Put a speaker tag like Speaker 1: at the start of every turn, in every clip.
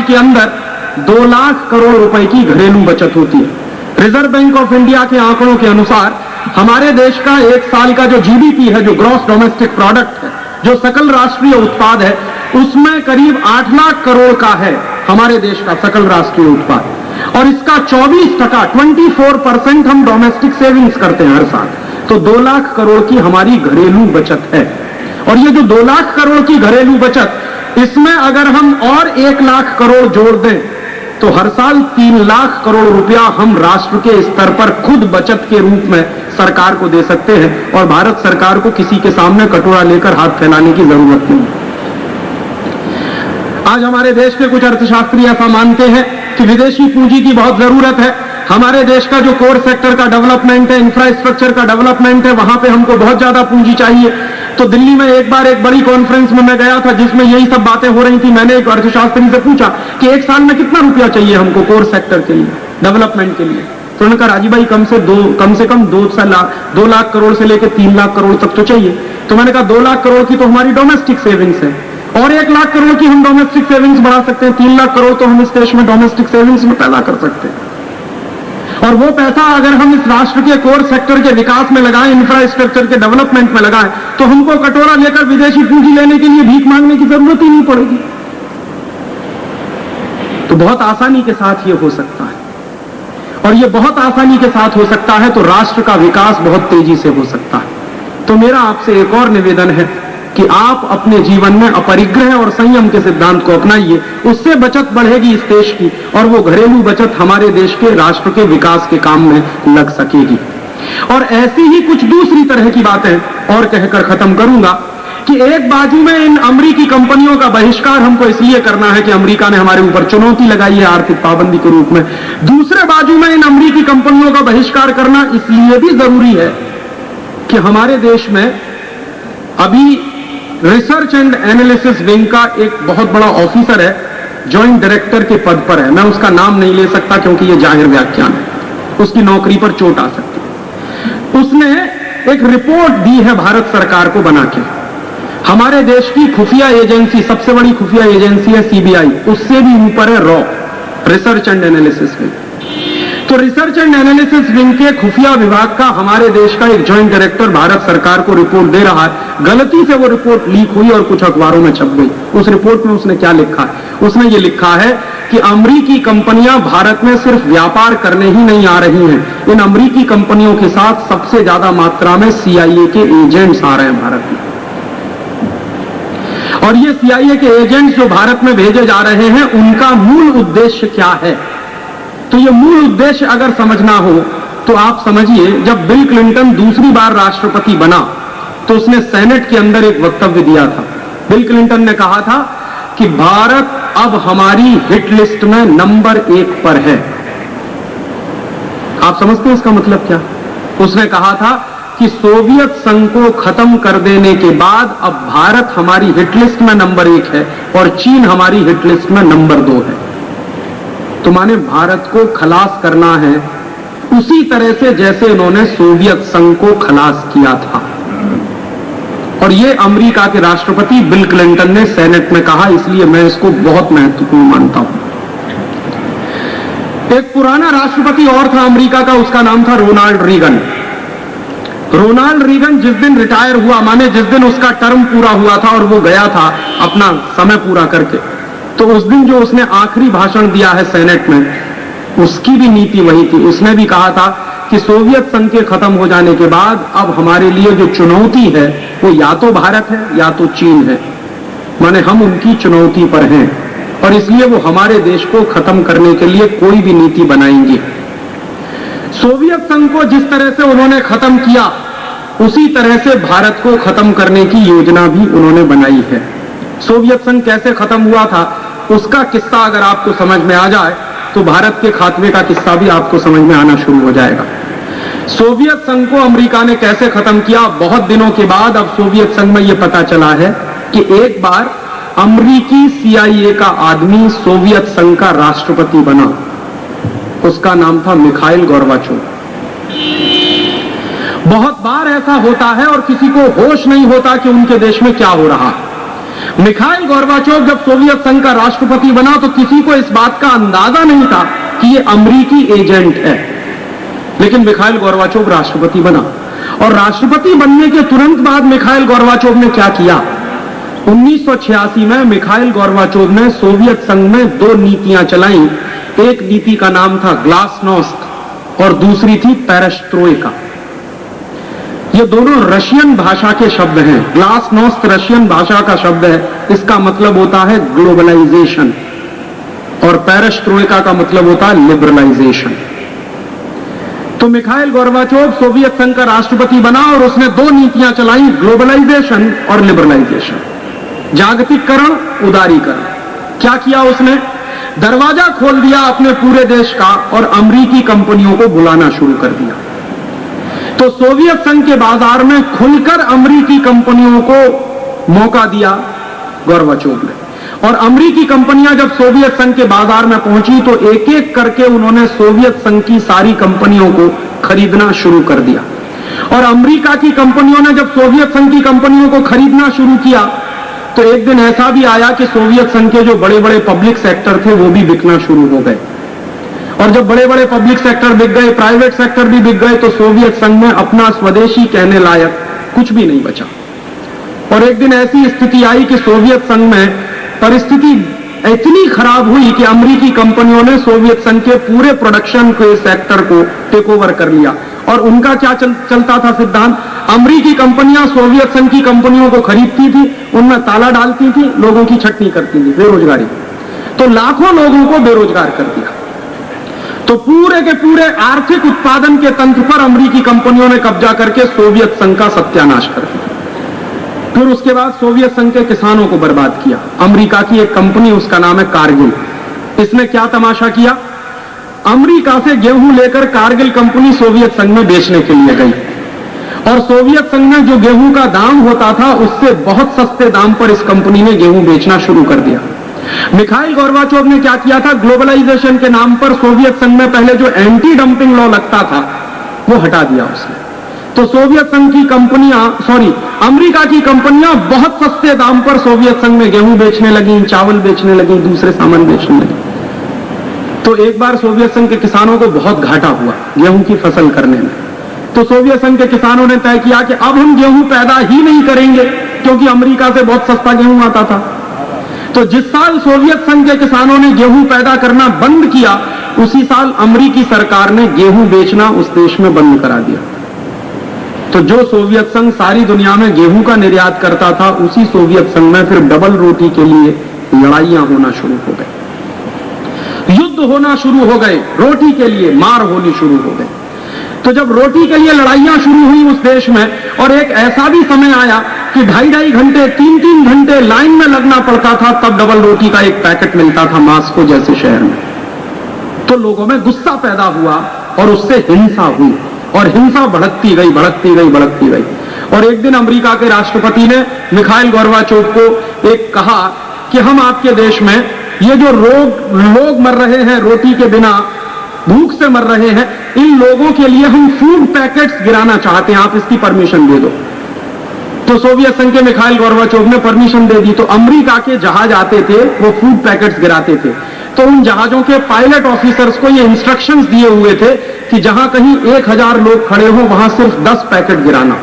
Speaker 1: के अंदर 2 लाख करोड़ रुपए की घरेलू बचत होती है। रिजर्व बैंक ऑफ इंडिया के आंकड़ों के अनुसार हमारे देश का एक साल का जो जीडीपी है, जो ग्रॉस डोमेस्टिक प्रोडक्ट है, जो सकल राष्ट्रीय उत्पाद है, उसमें करीब 8 लाख करोड़ का है हमारे देश का सकल राष्ट्रीय उत्पाद, और इसका 24% हम डोमेस्टिक सेविंग्स करते हैं हर साल। तो 2 लाख करोड़ की हमारी घरेलू बचत है। और ये जो 2 लाख करोड़ की घरेलू बचत, इसमें अगर हम और 1 लाख करोड़ जोड़ दें तो हर साल 3 लाख करोड़ रुपया हम राष्ट्र के स्तर पर खुद बचत के रूप में सरकार को दे सकते हैं, और भारत सरकार को किसी के सामने कटोरा लेकर हाथ फैलाने की जरूरत नहीं। आज हमारे देश के कुछ अर्थशास्त्री ऐसा मानते हैं कि विदेशी पूंजी की बहुत जरूरत है। हमारे देश का जो कोर सेक्टर का डेवलपमेंट है, इंफ्रास्ट्रक्चर का डेवलपमेंट है, वहां पे हमको बहुत ज्यादा पूंजी चाहिए। तो दिल्ली में एक बार एक बड़ी कॉन्फ्रेंस में मैं गया था जिसमें यही सब बातें हो रही थी। मैंने एक अर्थशास्त्री से पूछा कि एक साल में कितना रुपया चाहिए हमको कोर सेक्टर के लिए, डेवलपमेंट के लिए। तो उन्होंने कहा राजीव भाई कम से कम 2 लाख करोड़ से लेकर 3 लाख करोड़ तक तो चाहिए। तो मैंने कहा 2 लाख करोड़ की तो हमारी डोमेस्टिक सेविंग्स है, और 1 लाख करोड़ की हम डोमेस्टिक सेविंग्स बढ़ा सकते हैं। 3 लाख करोड़ तो हम इस देश में डोमेस्टिक सेविंग्स में पैदा कर सकते हैं, और वो पैसा अगर हम इस राष्ट्र के कोर सेक्टर के विकास में लगाएं, इंफ्रास्ट्रक्चर के डेवलपमेंट में लगाएं, तो हमको कटोरा लेकर विदेशी पूंजी लेने के लिए भीख मांगने की जरूरत ही नहीं पड़ेगी। तो बहुत आसानी के साथ ये हो सकता है, और ये बहुत आसानी के साथ हो सकता है तो राष्ट्र का विकास बहुत तेजी से हो सकता है। तो मेरा आपसे एक और निवेदन है कि आप अपने जीवन में अपरिग्रह और संयम के सिद्धांत को अपनाइए, उससे बचत बढ़ेगी इस देश की, और वो घरेलू बचत हमारे देश के राष्ट्र के विकास के काम में लग सकेगी। और ऐसी ही कुछ दूसरी तरह की बातें और कहकर खत्म करूंगा कि एक बाजू में इन अमेरिकी कंपनियों का बहिष्कार हमको इसलिए करना है कि अमेरिका ने हमारे ऊपर चुनौती लगाई है आर्थिक पाबंदी के रूप में। दूसरे बाजू में इन अमेरिकी कंपनियों का बहिष्कार करना इसलिए भी जरूरी है कि हमारे देश में अभी रिसर्च एंड एनालिसिस विंग का एक बहुत बड़ा ऑफिसर है, जॉइंट डायरेक्टर के पद पर है। मैं उसका नाम नहीं ले सकता क्योंकि यह जाहिर व्याख्यान है, उसकी नौकरी पर चोट आ सकती है। उसने एक रिपोर्ट दी है भारत सरकार को बना के। हमारे देश की खुफिया एजेंसी, सबसे बड़ी खुफिया एजेंसी है सीबीआई, उससे भी ऊपर है raw, research and analysis wing. तो रिसर्च एंड एनालिसिस विंग के खुफिया विभाग का हमारे देश का एक जॉइंट डायरेक्टर भारत सरकार को रिपोर्ट दे रहा है। गलती से वो रिपोर्ट लीक हुई और कुछ अखबारों में छप गई। उस रिपोर्ट में उसने क्या लिखा है? उसने ये लिखा है कि अमेरिकी कंपनियां भारत में सिर्फ व्यापार करने ही नहीं आ रही हैं, इन अमेरिकी कंपनियों के साथ सबसे ज्यादा मात्रा में सीआईए के एजेंट्स आ रहे हैं भारत में। और ये सीआईए के एजेंट्स जो भारत में भेजे जा रहे हैं, उनका मूल उद्देश्य क्या है? तो ये मूल उद्देश्य अगर समझना हो तो आप समझिए, जब बिल क्लिंटन दूसरी बार राष्ट्रपति बना तो उसने सेनेट के अंदर एक वक्तव्य दिया था। बिल क्लिंटन ने कहा था कि भारत अब हमारी हिट लिस्ट में नंबर 1 पर है। आप समझते हैं इसका मतलब क्या? उसने कहा था कि सोवियत संघ को खत्म कर देने के बाद अब भारत हमारी हिट लिस्ट में नंबर 1 है और चीन हमारी हिट लिस्ट में नंबर 2 है। तो माने भारत को खलास करना है उसी तरह से जैसे उन्होंने सोवियत संघ को खलास किया था। और ये अमेरिका के राष्ट्रपति बिल क्लिंटन ने सेनेट में कहा, इसलिए मैं इसको बहुत महत्वपूर्ण मानता हूं। एक पुराना राष्ट्रपति और था अमेरिका का, उसका नाम था रोनाल्ड रीगन। रोनाल्ड रीगन जिस दिन रिटायर हुआ, माने जिस दिन उसका टर्म पूरा हुआ था और वो गया था अपना समय पूरा करके, तो उस दिन जो उसने आखिरी भाषण दिया है सेनेट में, उसकी भी नीति वही थी। उसने भी कहा था कि सोवियत संघ के खत्म हो जाने के बाद अब हमारे लिए जो चुनौती है वो या तो भारत है या तो चीन है, माने हम उनकी चुनौती पर हैं और इसलिए वो हमारे देश को खत्म करने के लिए कोई भी नीति बनाएंगे। सोवियत संघ को जिस तरह से उन्होंने खत्म किया, उसी तरह से भारत को खत्म करने की योजना भी उन्होंने बनाई है। सोवियत संघ कैसे खत्म हुआ था उसका किस्सा अगर आपको समझ में आ जाए तो भारत के खात्मे का किस्सा भी आपको समझ में आना शुरू हो जाएगा। सोवियत संघ को अमेरिका ने कैसे खत्म किया, बहुत दिनों के बाद अब सोवियत संघ में यह पता चला है कि एक बार अमेरिकी सीआईए का आदमी सोवियत संघ का राष्ट्रपति बना, उसका नाम था मिखाइल गोर्बाचोव। बहुत बार ऐसा होता है और किसी को होश नहीं होता कि उनके देश में क्या हो रहा है। मिखाइल गोर्बाचोव जब सोवियत संघ का राष्ट्रपति बना तो किसी को इस बात का अंदाजा नहीं था कि ये अमेरिकी एजेंट है, लेकिन मिखाइल गोर्बाचोव राष्ट्रपति बना। और राष्ट्रपति बनने के तुरंत बाद मिखाइल गोर्बाचोव ने क्या किया? 1986 में मिखाइल गोर्बाचोव ने सोवियत संघ में 2 नीतियां चलाई। एक नीति का नाम था ग्लासनोस्त और दूसरी थी पेरेस्ट्रोइका। ये दोनों रशियन भाषा के शब्द हैं। ग्लासनोस्त रशियन भाषा का शब्द है, इसका मतलब होता है ग्लोबलाइजेशन, और पेरेस्ट्रोइका का मतलब होता है लिबरलाइजेशन। तो मिखाइल गोर्बाचोव सोवियत संघ का राष्ट्रपति बना और उसने 2 नीतियां चलाई, ग्लोबलाइजेशन और लिबरलाइजेशन, जागतिकरण, उदारीकरण। क्या किया उसने? दरवाजा खोल दिया अपने पूरे देश का और अमेरिकी कंपनियों को बुलाना शुरू कर दिया। तो सोवियत संघ के बाजार में खुलकर अमेरिकी कंपनियों को मौका दिया गोर्बाचोव ने, और अमेरिकी कंपनियां जब सोवियत संघ के बाजार में पहुंची तो एक एक करके उन्होंने सोवियत संघ की सारी कंपनियों को खरीदना शुरू कर दिया। और अमेरिका की कंपनियों ने जब सोवियत संघ की कंपनियों को खरीदना शुरू किया तो एक दिन ऐसा भी आया कि सोवियत संघ के जो बड़े बड़े पब्लिक सेक्टर थे वो भी बिकना शुरू हो गए। और जब बड़े बड़े पब्लिक सेक्टर बिक गए, प्राइवेट सेक्टर भी बिक गए, तो सोवियत संघ में अपना स्वदेशी कहने लायक कुछ भी नहीं बचा। और एक दिन ऐसी स्थिति आई कि सोवियत संघ में परिस्थिति इतनी खराब हुई कि अमेरिकी कंपनियों ने सोवियत संघ के पूरे प्रोडक्शन के सेक्टर को टेक ओवर कर लिया। और उनका क्या चलता था सिद्धांत? अमेरिकी कंपनियां सोवियत संघ की कंपनियों को खरीदती थी, उनमें ताला डालती थी, लोगों की छटनी करती थी, बेरोजगारी। तो लाखों लोगों को बेरोजगार कर दिया। तो पूरे के पूरे आर्थिक उत्पादन के तंत्र पर अमेरिकी कंपनियों ने कब्जा करके सोवियत संघ का सत्यानाश कर दिया। फिर उसके बाद सोवियत संघ के किसानों को बर्बाद किया। अमेरिका की एक कंपनी, उसका नाम है कारगिल, इसने क्या तमाशा किया? अमेरिका से गेहूं लेकर कारगिल कंपनी सोवियत संघ में बेचने के लिए गई, और सोवियत संघ में जो गेहूं का दाम होता था उससे बहुत सस्ते दाम पर इस कंपनी ने गेहूं बेचना शुरू कर दिया। मिखाइल गोर्बाचोव ने क्या किया था? ग्लोबलाइजेशन के नाम पर सोवियत संघ में पहले जो एंटी डंपिंग लॉ लगता था वो हटा दिया उसने। तो सोवियत संघ की अमेरिका की कंपनियां बहुत सस्ते दाम पर सोवियत संघ में गेहूं बेचने लगी, चावल बेचने लगी, दूसरे सामान बेचने लगी। तो एक बार सोवियत संघ के किसानों को बहुत घाटा हुआ गेहूं की फसल करने में। तो सोवियत संघ के किसानों ने तय किया कि अब हम गेहूं पैदा ही नहीं करेंगे, क्योंकि अमेरिका से बहुत सस्ता गेहूं आता था। तो जिस साल सोवियत संघ के किसानों ने गेहूं पैदा करना बंद किया, उसी साल अमेरिकी सरकार ने गेहूं बेचना उस देश में बंद करा दिया। तो जो सोवियत संघ सारी दुनिया में गेहूं का निर्यात करता था, उसी सोवियत संघ में फिर डबल रोटी के लिए लड़ाइयां होना शुरू हो गई, युद्ध होना शुरू हो गए, रोटी के लिए मार होनी शुरू हो गई। तो जब रोटी के लिए लड़ाइयां शुरू हुई उस देश में, और एक ऐसा भी समय आया कि 2.5 घंटे 3 घंटे लाइन में लगना पड़ता था, तब डबल रोटी का एक पैकेट मिलता था मास्को जैसे शहर में। तो लोगों में गुस्सा पैदा हुआ और उससे हिंसा हुई, और हिंसा भड़कती गई, भड़कती गई, भड़कती गई। और एक दिन अमेरिका के राष्ट्रपति ने मिखाइल गोर्बाचोव को एक कहा कि हम आपके देश में ये जो लोग मर रहे हैं रोटी के बिना, भूख से मर रहे हैं, इन लोगों के लिए हम फूड पैकेट्स गिराना चाहते हैं, आप इसकी परमिशन दे दो। तो सोवियत संघ के मिखाइल गोर्बाचोव ने परमिशन दे दी। तो अमेरिका के जहाज आते थे, वो फूड पैकेट्स गिराते थे। तो उन जहाजों के पायलट ऑफिसर्स को ये इंस्ट्रक्शंस दिए हुए थे कि जहां कहीं 1000 लोग खड़े हो वहां सिर्फ 10 पैकेट गिराना,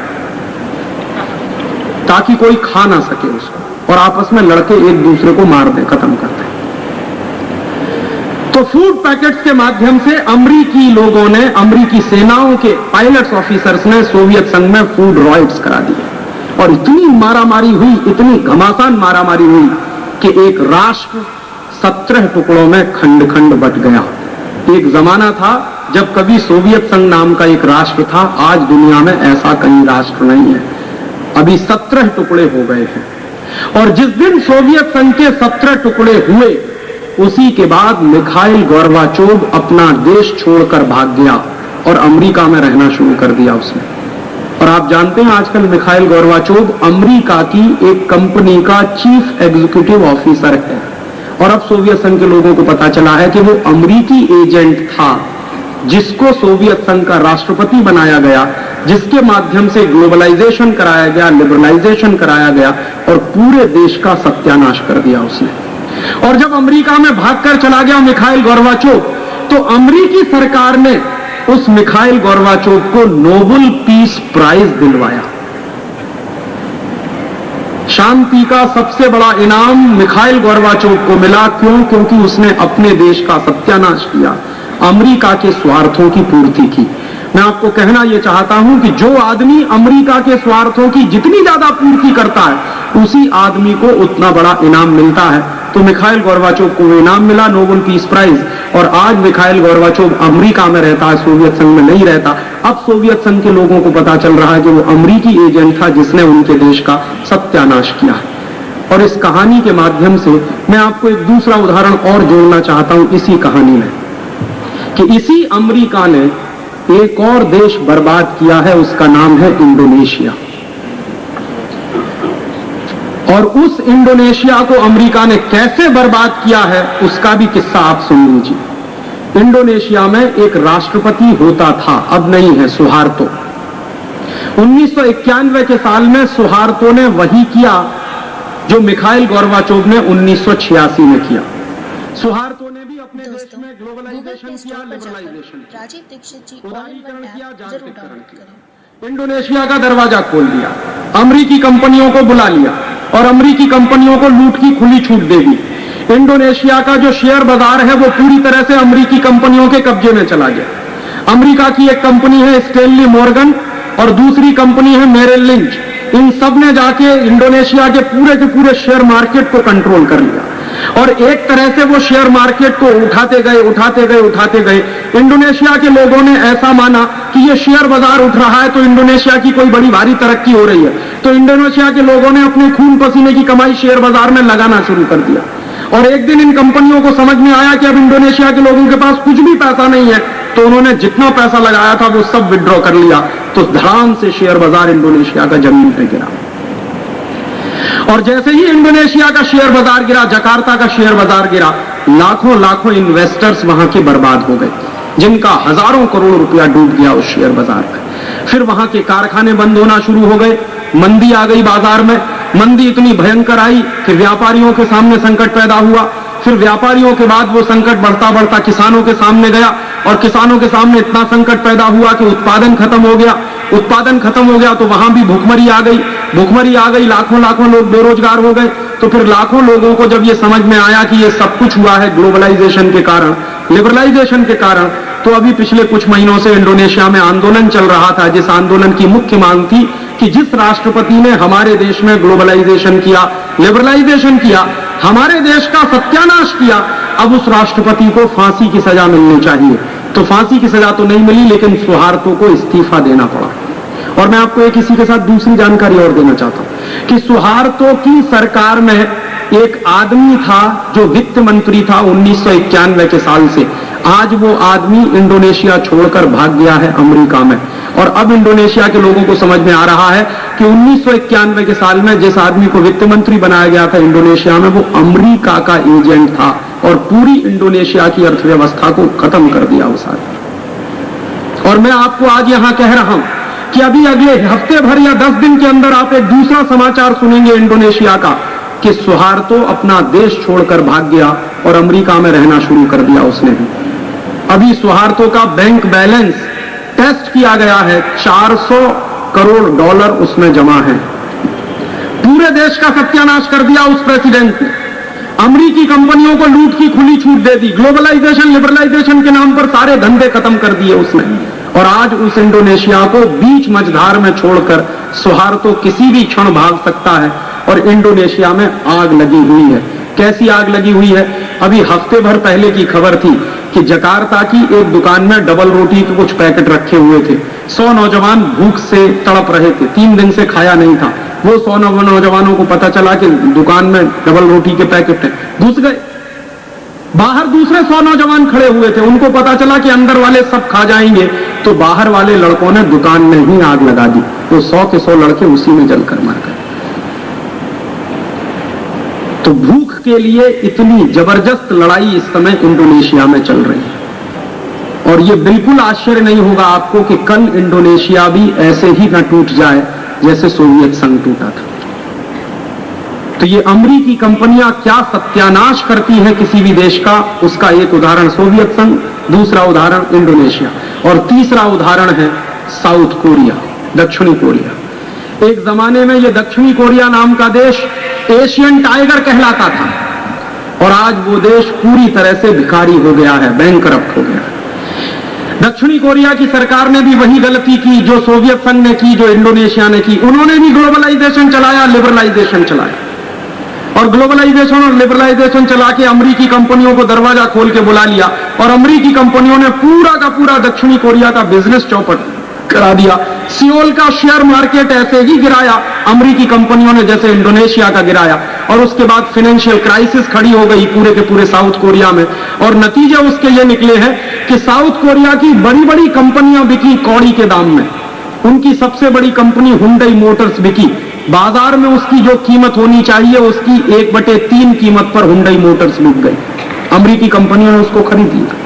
Speaker 1: ताकि कोई खा ना सके उसको, और आपस में लड़के एक दूसरे को मार दे, खत्म कर दे। तो फूड पैकेट्स के माध्यम से अमेरिकी लोगों ने, अमेरिकी सेनाओं के पायलट्स ऑफिसर्स ने सोवियत संघ में फूड रॉयट्स करा दिए, और इतनी मारामारी हुई, इतनी घमासान मारामारी हुई कि एक राष्ट्र 17 टुकड़ों में खंड खंड बट गया। एक जमाना था जब कभी सोवियत संघ नाम का एक राष्ट्र था, आज दुनिया में ऐसा कहीं राष्ट्र नहीं है। अभी 17 टुकड़े हो गए हैं, और जिस दिन सोवियत संघ के 17 टुकड़े हुए, उसी के बाद मिखाइल गोर्बाचोव अपना देश छोड़कर भाग गया और अमेरिका में रहना शुरू कर दिया उसने। और आप जानते हैं आजकल मिखाइल गोर्बाचोव अमेरिका की एक कंपनी का चीफ एग्जीक्यूटिव ऑफिसर है, और अब सोवियत संघ के लोगों को पता चला है कि वो अमेरिकी एजेंट था जिसको सोवियत संघ का राष्ट्रपति बनाया गया, जिसके माध्यम से ग्लोबलाइजेशन कराया गया, लिबरलाइजेशन कराया गया और पूरे देश का सत्यानाश कर दिया उसने। और जब अमेरिका में भागकर चला गया मिखाइल गोर्बाचोव, तो अमेरिकी सरकार ने उस मिखाइल गोर्बाचोव को नोबेल पीस प्राइज दिलवाया। शांति का सबसे बड़ा इनाम मिखाइल गोर्बाचोव को मिला। क्यों? क्योंकि उसने अपने देश का सत्यानाश किया, अमेरिका के स्वार्थों की पूर्ति की। मैं आपको कहना यह चाहता हूं कि जो आदमी अमेरिका के स्वार्थों की जितनी ज्यादा पूर्ति करता है, उसी आदमी को उतना बड़ा इनाम मिलता है। तो मिखाइल गोर्बाचोव को इनाम मिला, नोबेल पीस प्राइज। और आज मिखाइल गोर्बाचोव अमेरिका में रहता है, सोवियत संघ में नहीं रहता। अब सोवियत संघ के लोगों को पता चल रहा है कि वो अमेरिकी एजेंट था जिसने उनके देश का सत्यानाश किया है। और इस कहानी के माध्यम से मैं आपको एक दूसरा उदाहरण और जोड़ना चाहता हूं इसी कहानी में, कि इसी अमेरिका ने एक और देश बर्बाद किया है, उसका नाम है इंडोनेशिया। और उस इंडोनेशिया को अमेरिका ने कैसे बर्बाद किया है, उसका भी किस्सा आप सुन लीजिए। इंडोनेशिया में एक राष्ट्रपति होता था, अब नहीं है, सुहार्तो। 1991 के साल में सुहार्तो ने वही किया जो मिखाइल गोर्बाचोव ने 1986 में किया। सुहार्तो ने भी अपने देश में ग्लोबलाइजेशन किया, लिबरलाइजेशन,
Speaker 2: राजीव दीक्षित जी
Speaker 1: उदारीकरण किया, जागतिकीकरण किया, इंडोनेशिया का दरवाजा खोल दिया, अमेरिकी कंपनियों को बुला लिया और अमेरिकी कंपनियों को लूट की खुली छूट दे दी। इंडोनेशिया का जो शेयर बाजार है वो पूरी तरह से अमेरिकी कंपनियों के कब्जे में चला गया। अमेरिका की एक कंपनी है स्टैनली मॉर्गन और दूसरी कंपनी है मेरिल लिंच। इन सब ने जाके इंडोनेशिया के पूरे शेयर मार्केट को कंट्रोल कर लिया और एक तरह से वो शेयर मार्केट को उठाते गए। इंडोनेशिया के लोगों ने ऐसा माना कि ये शेयर बाजार उठ रहा है तो इंडोनेशिया की कोई बड़ी भारी तरक्की हो रही है, तो इंडोनेशिया के लोगों ने अपने खून पसीने की कमाई शेयर बाजार में लगाना शुरू कर दिया। और एक दिन इन कंपनियों को समझ में आया कि अब इंडोनेशिया के लोगों के पास कुछ भी पैसा नहीं है, तो उन्होंने जितना पैसा लगाया था वो सब विड्रॉ कर लिया। तो धड़ाम से शेयर बाजार इंडोनेशिया का जमीन पे गिरा। और जैसे ही इंडोनेशिया का शेयर बाजार गिरा, जकार्ता का शेयर बाजार गिरा, लाखों इन्वेस्टर्स वहां के बर्बाद हो गए, जिनका हजारों करोड़ रुपया डूब गया उस शेयर बाजार में। फिर वहां के कारखाने बंद होना शुरू हो गए, मंदी आ गई बाजार में। मंदी इतनी भयंकर आई कि व्यापारियों के सामने संकट पैदा हुआ। फिर व्यापारियों के बाद वो संकट बढ़ता किसानों के सामने गया और किसानों के सामने इतना संकट पैदा हुआ कि उत्पादन खत्म हो गया। तो वहां भी भुखमरी आ गई, लाखों लोग बेरोजगार हो गए। तो फिर लाखों लोगों को जब ये समझ में आया कि ये सब कुछ हुआ है ग्लोबलाइजेशन के कारण, लिबरलाइजेशन के कारण, तो अभी पिछले कुछ महीनों से इंडोनेशिया में आंदोलन चल रहा था, जिस आंदोलन की मुख्य मांग थी कि जिस राष्ट्रपति ने हमारे देश में ग्लोबलाइजेशन किया, लिबरलाइजेशन किया, हमारे देश का सत्यानाश किया, अब उस राष्ट्रपति को फांसी की सजा मिलनी चाहिए। तो फांसी की सजा तो नहीं मिली, लेकिन सुहार्तो को इस्तीफा देना पड़ा। और मैं आपको एक इसी के साथ दूसरी जानकारी और देना चाहता हूं कि सुहार्तो की सरकार में एक आदमी था जो वित्त मंत्री था 1991 के साल से। आज वो आदमी इंडोनेशिया छोड़कर भाग गया है अमेरिका में। और अब इंडोनेशिया के लोगों को समझ में आ रहा है कि 1991 के साल में जिस आदमी को वित्त मंत्री बनाया गया था इंडोनेशिया में, वो अमेरिका का एजेंट था और पूरी इंडोनेशिया की अर्थव्यवस्था को खत्म कर दिया उस आदमी। और मैं आपको आज यहां कह रहा हूं कि अभी अगले हफ्ते भर या 10 दिन के अंदर आप एक दूसरा समाचार सुनेंगे इंडोनेशिया का कि सुहार्तो अपना देश छोड़कर भाग गया और अमेरिका में रहना शुरू कर दिया उसने भी। अभी सुहार्तो का बैंक बैलेंस टेस्ट किया गया है, 400 करोड़ डॉलर उसमें जमा है। पूरे देश का सत्यानाश कर दिया उस प्रेसिडेंट ने। अमेरिकी कंपनियों को लूट की खुली छूट दे दी, ग्लोबलाइजेशन लिबरलाइजेशन के नाम पर सारे धंधे खत्म कर दिए उसने। और आज उस इंडोनेशिया को बीच मझधार में छोड़कर सुहार्तो किसी भी क्षण भाग सकता है। और इंडोनेशिया में आग लगी हुई है। कैसी आग लगी हुई है? अभी हफ्ते भर पहले की खबर थी कि जकार्ता की एक दुकान में डबल रोटी के कुछ पैकेट रखे हुए थे। 100 नौजवान भूख से तड़प रहे थे, 3 दिन से खाया नहीं था। वो 100 नौजवानों को पता चला कि दुकान में डबल रोटी के पैकेट हैं, घुस गए। बाहर दूसरे 100 नौजवान खड़े हुए थे, उनको पता चला कि अंदर वाले सब खा जाएंगे, तो बाहर वाले लड़कों ने दुकान में ही आग लगा दी। वो 100 के 100 लड़के उसी में जलकर मर गए। तो भूख के लिए इतनी जबरदस्त लड़ाई इस समय इंडोनेशिया में चल रही है। और ये बिल्कुल आश्चर्य नहीं होगा आपको कि कल इंडोनेशिया भी ऐसे ही न टूट जाए जैसे सोवियत संघ टूटा था। तो ये अमेरिकी कंपनियां क्या सत्यानाश करती हैं किसी भी देश का, उसका एक उदाहरण सोवियत संघ, दूसरा उदाहरण इंडोनेशिया, और तीसरा उदाहरण है साउथ कोरिया, दक्षिणी कोरिया। एक जमाने में ये दक्षिणी कोरिया नाम का देश एशियन टाइगर कहलाता था, और आज वो देश पूरी तरह से भिखारी हो गया है, बैंकरप्ट हो गया है। दक्षिणी कोरिया की सरकार ने भी वही गलती की जो सोवियत संघ ने की, जो इंडोनेशिया ने की। उन्होंने भी ग्लोबलाइजेशन चलाया, लिबरलाइजेशन चलाया, और ग्लोबलाइजेशन और लिबरलाइजेशन चला के अमेरिकी कंपनियों को दरवाजा खोल के बुला लिया, और अमेरिकी कंपनियों ने पूरा का पूरा दक्षिणी कोरिया का बिजनेस चौपट करा दिया। सियोल का शेयर मार्केट ऐसे ही गिराया अमेरिकी कंपनियों ने जैसे इंडोनेशिया का गिराया, और उसके बाद फाइनेंशियल क्राइसिस खड़ी हो गई पूरे के पूरे साउथ कोरिया में। और नतीजे उसके ये निकले हैं कि साउथ कोरिया की बड़ी बड़ी कंपनियां बिकी कौड़ी के दाम में। उनकी सबसे बड़ी कंपनी हुंडई मोटर्स बिकी, बाजार में उसकी जो कीमत होनी चाहिए उसकी 1/3 कीमत पर हुंडई मोटर्स बिक गई। अमेरिकी कंपनियों ने उसको खरीद लिया।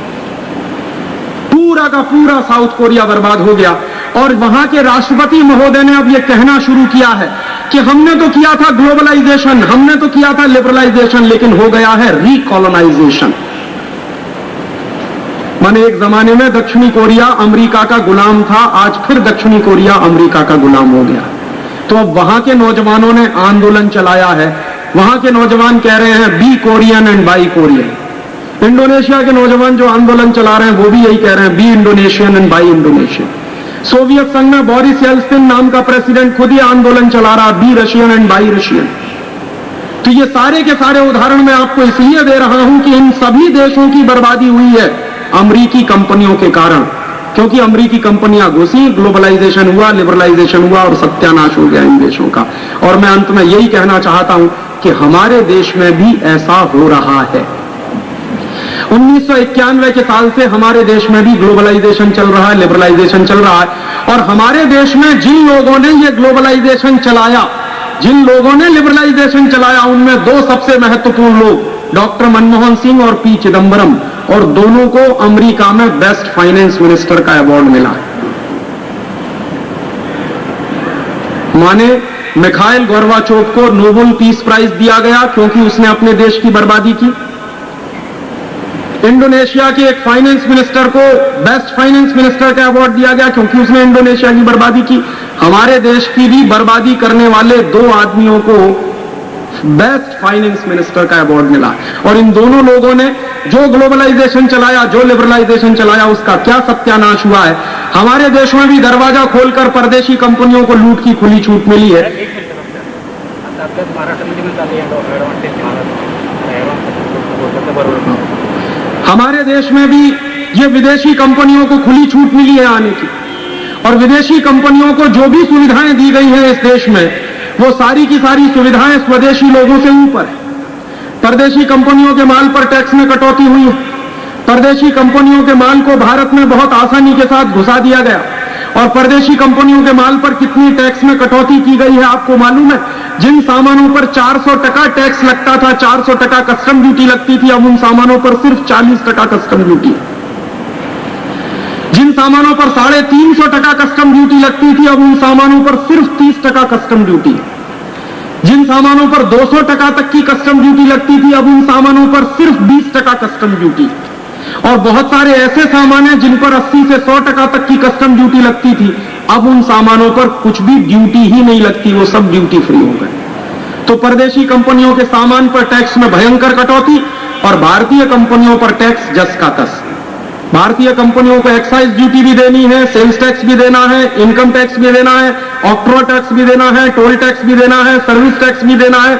Speaker 1: पूरा का पूरा साउथ कोरिया बर्बाद हो गया। और वहां के राष्ट्रपति महोदय ने अब यह कहना शुरू किया है कि हमने तो किया था ग्लोबलाइजेशन, हमने तो किया था लिबरलाइजेशन, लेकिन हो गया है रिकॉलोनाइजेशन। माने एक जमाने में दक्षिणी कोरिया अमेरिका का गुलाम था, आज फिर दक्षिणी कोरिया अमेरिका का गुलाम हो गया। तो अब वहां के नौजवानों ने आंदोलन चलाया है। वहां के नौजवान कह रहे हैं be Korean and buy Korean. Indonesia के नौजवान जो आंदोलन चला रहे हैं वो भी यही कह रहे हैं, be Indonesian and buy Indonesian. Soviet संघ में बोरिस येल्त्सिन नाम का प्रेसिडेंट खुद ही आंदोलन चला रहा, be Russian and by Russian. तो ये सारे के सारे उदाहरण मैं आपको इसलिए दे रहा हूं कि इन सभी देशों की बर्बादी हुई है अमेरिकी कंपनियों के कारण, क्योंकि अमेरिकी कंपनियां घुसी, ग्लोबलाइजेशन हुआ, लिबरलाइजेशन हुआ और सत्यानाश हो गया इन देशों का। और मैं अंत में यही कहना चाहता हूं कि हमारे देश में भी ऐसा हो रहा है। 1991 के साल से हमारे देश में भी ग्लोबलाइजेशन चल रहा है, लिबरलाइजेशन चल रहा है। और हमारे देश में जिन लोगों ने ये ग्लोबलाइजेशन चलाया, जिन लोगों ने लिबरलाइजेशन चलाया, उनमें दो सबसे महत्वपूर्ण लोग डॉक्टर मनमोहन सिंह और पी चिदम्बरम, और दोनों को अमेरिका में बेस्ट फाइनेंस मिनिस्टर का अवार्ड मिला है। माने मिखाइल गोर्बाचोव को नोबेल पीस प्राइज दिया गया क्योंकि उसने अपने देश की बर्बादी की। इंडोनेशिया के एक फाइनेंस मिनिस्टर को बेस्ट फाइनेंस मिनिस्टर का अवार्ड दिया गया क्योंकि उसने इंडोनेशिया की बर्बादी की। हमारे देश की भी बर्बादी करने वाले दो आदमियों को बेस्ट फाइनेंस मिनिस्टर का अवार्ड मिला। और इन दोनों लोगों ने जो ग्लोबलाइजेशन चलाया, जो लिबरलाइजेशन चलाया, उसका क्या सत्यानाश हुआ है। हमारे देश में भी दरवाजा खोलकर परदेशी कंपनियों को लूट की खुली छूट मिली है। हमारे देश में भी ये विदेशी कंपनियों को खुली छूट मिली है आने की, और विदेशी कंपनियों को जो भी सुविधाएं दी गई हैं इस देश में, वो सारी की सारी सुविधाएं स्वदेशी लोगों से ऊपर है। परदेशी कंपनियों के माल पर टैक्स में कटौती हुई है। परदेशी कंपनियों के माल को भारत में बहुत आसानी के साथ घुसा दिया गया। और परदेशी कंपनियों के माल पर कितनी टैक्स में कटौती की गई है आपको मालूम है? जिन सामानों पर 400 टका टैक्स लगता था, 400 टका कस्टम ड्यूटी लगती थी, अब उन सामानों पर सिर्फ 40 टका कस्टम ड्यूटी। जिन सामानों पर 350 टका कस्टम ड्यूटी लगती थी, अब उन सामानों पर सिर्फ 30 टका कस्टम ड्यूटी। जिन सामानों पर 200 टका तक की कस्टम ड्यूटी लगती थी, अब उन सामानों पर सिर्फ 20 टका कस्टम ड्यूटी। और बहुत सारे ऐसे सामान हैं जिन पर 80 से 100 टका तक की कस्टम ड्यूटी लगती थी, अब उन सामानों पर कुछ भी ड्यूटी ही नहीं लगती, वो सब ड्यूटी फ्री हो गए। तो परदेशी कंपनियों के सामान पर टैक्स में भयंकर कटौती, और भारतीय कंपनियों पर टैक्स जस का तस। भारतीय कंपनियों को एक्साइज ड्यूटी भी देनी है, सेल्स टैक्स भी देना है, इनकम टैक्स भी देना है, ऑक्ट्रो टैक्स भी देना है, टोल टैक्स भी देना है, सर्विस टैक्स भी देना है।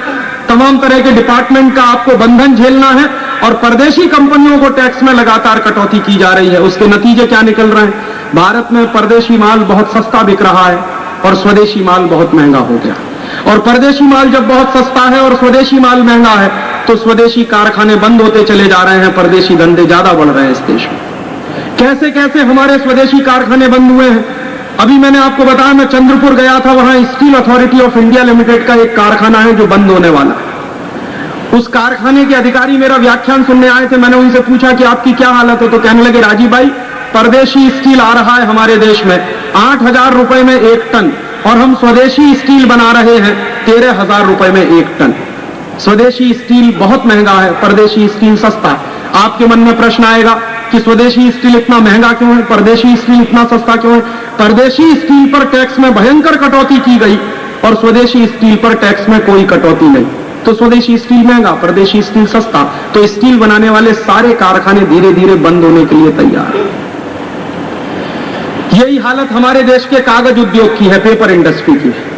Speaker 1: तमाम तरह के डिपार्टमेंट का आपको बंधन झेलना है, और परदेशी कंपनियों को टैक्स में लगातार कटौती की जा रही है। उसके नतीजे क्या निकल रहे हैं? भारत में परदेशी माल बहुत सस्ता बिक रहा है और स्वदेशी माल बहुत महंगा हो गया। और परदेशी माल जब बहुत सस्ता है और स्वदेशी माल महंगा है, तो स्वदेशी कारखाने बंद होते चले जा रहे हैं, परदेशी धंधे ज्यादा बढ़ रहे हैं इस देश में। कैसे कैसे हमारे स्वदेशी कारखाने बंद हुए हैं? अभी मैंने आपको बताया, मैं चंद्रपुर गया था, वहां steel authority of India limited का एक कारखाना है जो बंद होने वाला है। उस कारखाने के अधिकारी मेरा व्याख्यान सुनने आए थे। मैंने उनसे पूछा कि आपकी क्या हालत है, तो कहने लगे राजीव भाई परदेशी स्टील आ रहा है हमारे देश में 8,000 रुपए में 1 टन, और हम स्वदेशी स्टील बना रहे हैं 13,000 रुपए में 1 टन। स्वदेशी स्टील बहुत महंगा है, परदेशी स्टील सस्ता है। आपके मन में प्रश्न आएगा कि स्वदेशी स्टील इतना महंगा क्यों है, परदेशी स्टील इतना सस्ता क्यों है? परदेशी स्टील पर टैक्स में भयंकर कटौती की गई और स्वदेशी स्टील पर टैक्स में कोई कटौती नहीं। तो स्वदेशी स्टील महंगा, परदेशी स्टील सस्ता, तो स्टील बनाने वाले सारे कारखाने धीरे धीरे बंद होने के लिए तैयार हैं। यही हालत हमारे देश के कागज उद्योग की है, पेपर इंडस्ट्री की है।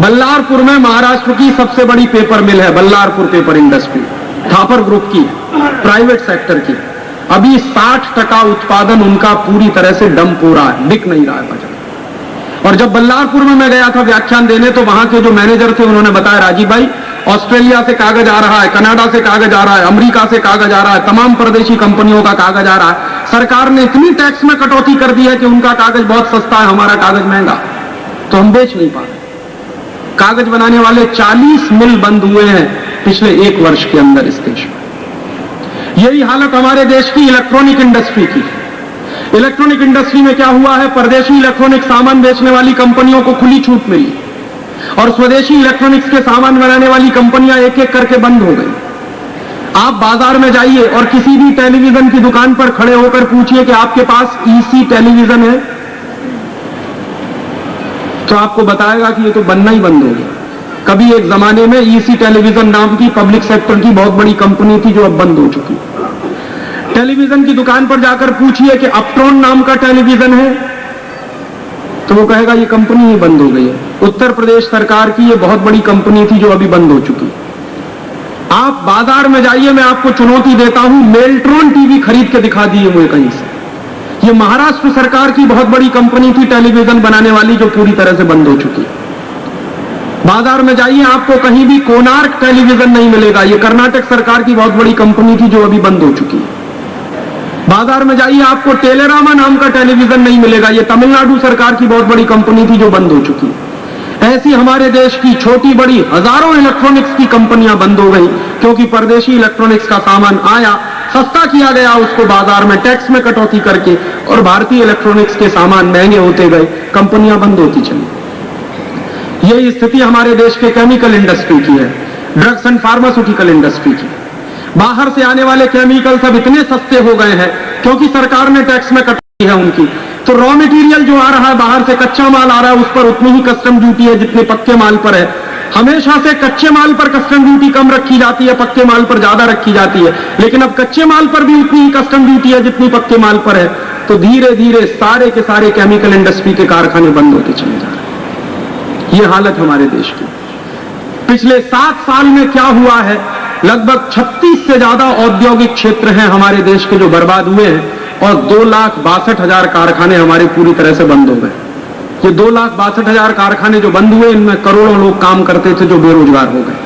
Speaker 1: बल्लारपुर में महाराष्ट्र की सबसे बड़ी पेपर मिल है, Ballarpur paper industry, Thapar group की, प्राइवेट सेक्टर की। अभी 60% उत्पादन उनका पूरी तरह से डंप हो रहा है, बिक नहीं रहा है बाजार। और जब बल्लारपुर में मैं गया था व्याख्यान देने, तो वहां के जो मैनेजर थे उन्होंने बताया, राजीव भाई ऑस्ट्रेलिया से कागज आ रहा है, कनाडा से कागज आ रहा है, अमेरिका से कागज आ रहा है, तमाम परदेशी कंपनियों का कागज आ रहा है। सरकार ने इतनी टैक्स में कटौती कर दी है कि उनका कागज बहुत सस्ता है, हमारा कागज महंगा, तो हम बेच नहीं पा रहे। कागज बनाने वाले 40 मिल बंद हुए हैं पिछले 1 वर्ष के अंदर इस देश में। यही हालत हमारे देश की इलेक्ट्रॉनिक इंडस्ट्री की। इलेक्ट्रॉनिक इंडस्ट्री में क्या हुआ है, परदेशी इलेक्ट्रॉनिक सामान बेचने वाली कंपनियों को खुली छूट मिली और स्वदेशी इलेक्ट्रॉनिक्स के सामान बनाने वाली कंपनियां एक एक करके बंद हो गई। आप बाजार में जाइए और किसी भी टेलीविजन की दुकान पर खड़े होकर पूछिए कि आपके पास ईसी टेलीविजन है, तो आपको बताएगा कि ये तो बनना ही बंद हो गया। कभी एक जमाने में ईसी टेलीविजन नाम की पब्लिक सेक्टर की बहुत बड़ी कंपनी थी जो अब बंद हो चुकी। टेलीविजन की दुकान पर जाकर पूछिए कि अपट्रॉन नाम का टेलीविजन है, तो वो कहेगा ये कंपनी ही बंद हो गई है। उत्तर प्रदेश सरकार की ये बहुत बड़ी कंपनी थी जो अभी बंद हो चुकी। आप बाजार में जाइए, मैं आपको चुनौती देता हूं, मेल्ट्रॉन टीवी खरीद के दिखा दिए मुझे कहीं से। ये महाराष्ट्र सरकार की बहुत बड़ी कंपनी थी टेलीविजन बनाने वाली, जो पूरी तरह से बंद हो चुकी। बाजार में जाइए, आपको कहीं भी कोणार्क टेलीविजन नहीं मिलेगा, ये कर्नाटक सरकार की बहुत बड़ी कंपनी थी जो अभी बंद हो चुकी है। बाजार में जाइए, आपको टेलेरामा नाम का टेलीविजन नहीं मिलेगा, ये तमिलनाडु सरकार की बहुत बड़ी कंपनी थी जो बंद हो चुकी। ऐसी हमारे देश की छोटी बड़ी हजारों इलेक्ट्रॉनिक्स की कंपनियां बंद हो गई, क्योंकि परदेशी इलेक्ट्रॉनिक्स का सामान आया, सस्ता किया गया उसको बाजार में टैक्स में कटौती करके, और भारतीय इलेक्ट्रॉनिक्स के सामान महंगे होते गए, कंपनियां बंद होती चली। यही स्थिति हमारे देश के केमिकल इंडस्ट्री की है, ड्रग्स एंड फार्मास्यूटिकल इंडस्ट्री की। बाहर से आने वाले केमिकल सब इतने सस्ते हो गए हैं क्योंकि सरकार ने टैक्स में कटौती है उनकी, तो रॉ मटेरियल जो आ रहा है बाहर से, कच्चा माल आ रहा है, उस पर उतनी ही कस्टम ड्यूटी है जितने पक्के माल पर है। हमेशा से कच्चे माल पर कस्टम ड्यूटी कम रखी जाती है, पक्के माल पर ज्यादा रखी जाती है, लेकिन अब कच्चे माल पर भी उतनी ही कस्टम ड्यूटी है जितनी पक्के माल पर है। तो धीरे धीरे सारे के सारे केमिकल इंडस्ट्री के कारखाने बंद होते चले जा रहे हैं। ये हालत हमारे देश की। पिछले 7 साल में क्या हुआ है, लगभग 36 से ज्यादा औद्योगिक क्षेत्र हैं हमारे देश के जो बर्बाद हुए हैं, और 2,62,000 कारखाने हमारे पूरी तरह से बंद हो गए। ये 2,62,000 कारखाने जो बंद हुए, इनमें करोड़ों लोग काम करते थे जो बेरोजगार हो गए।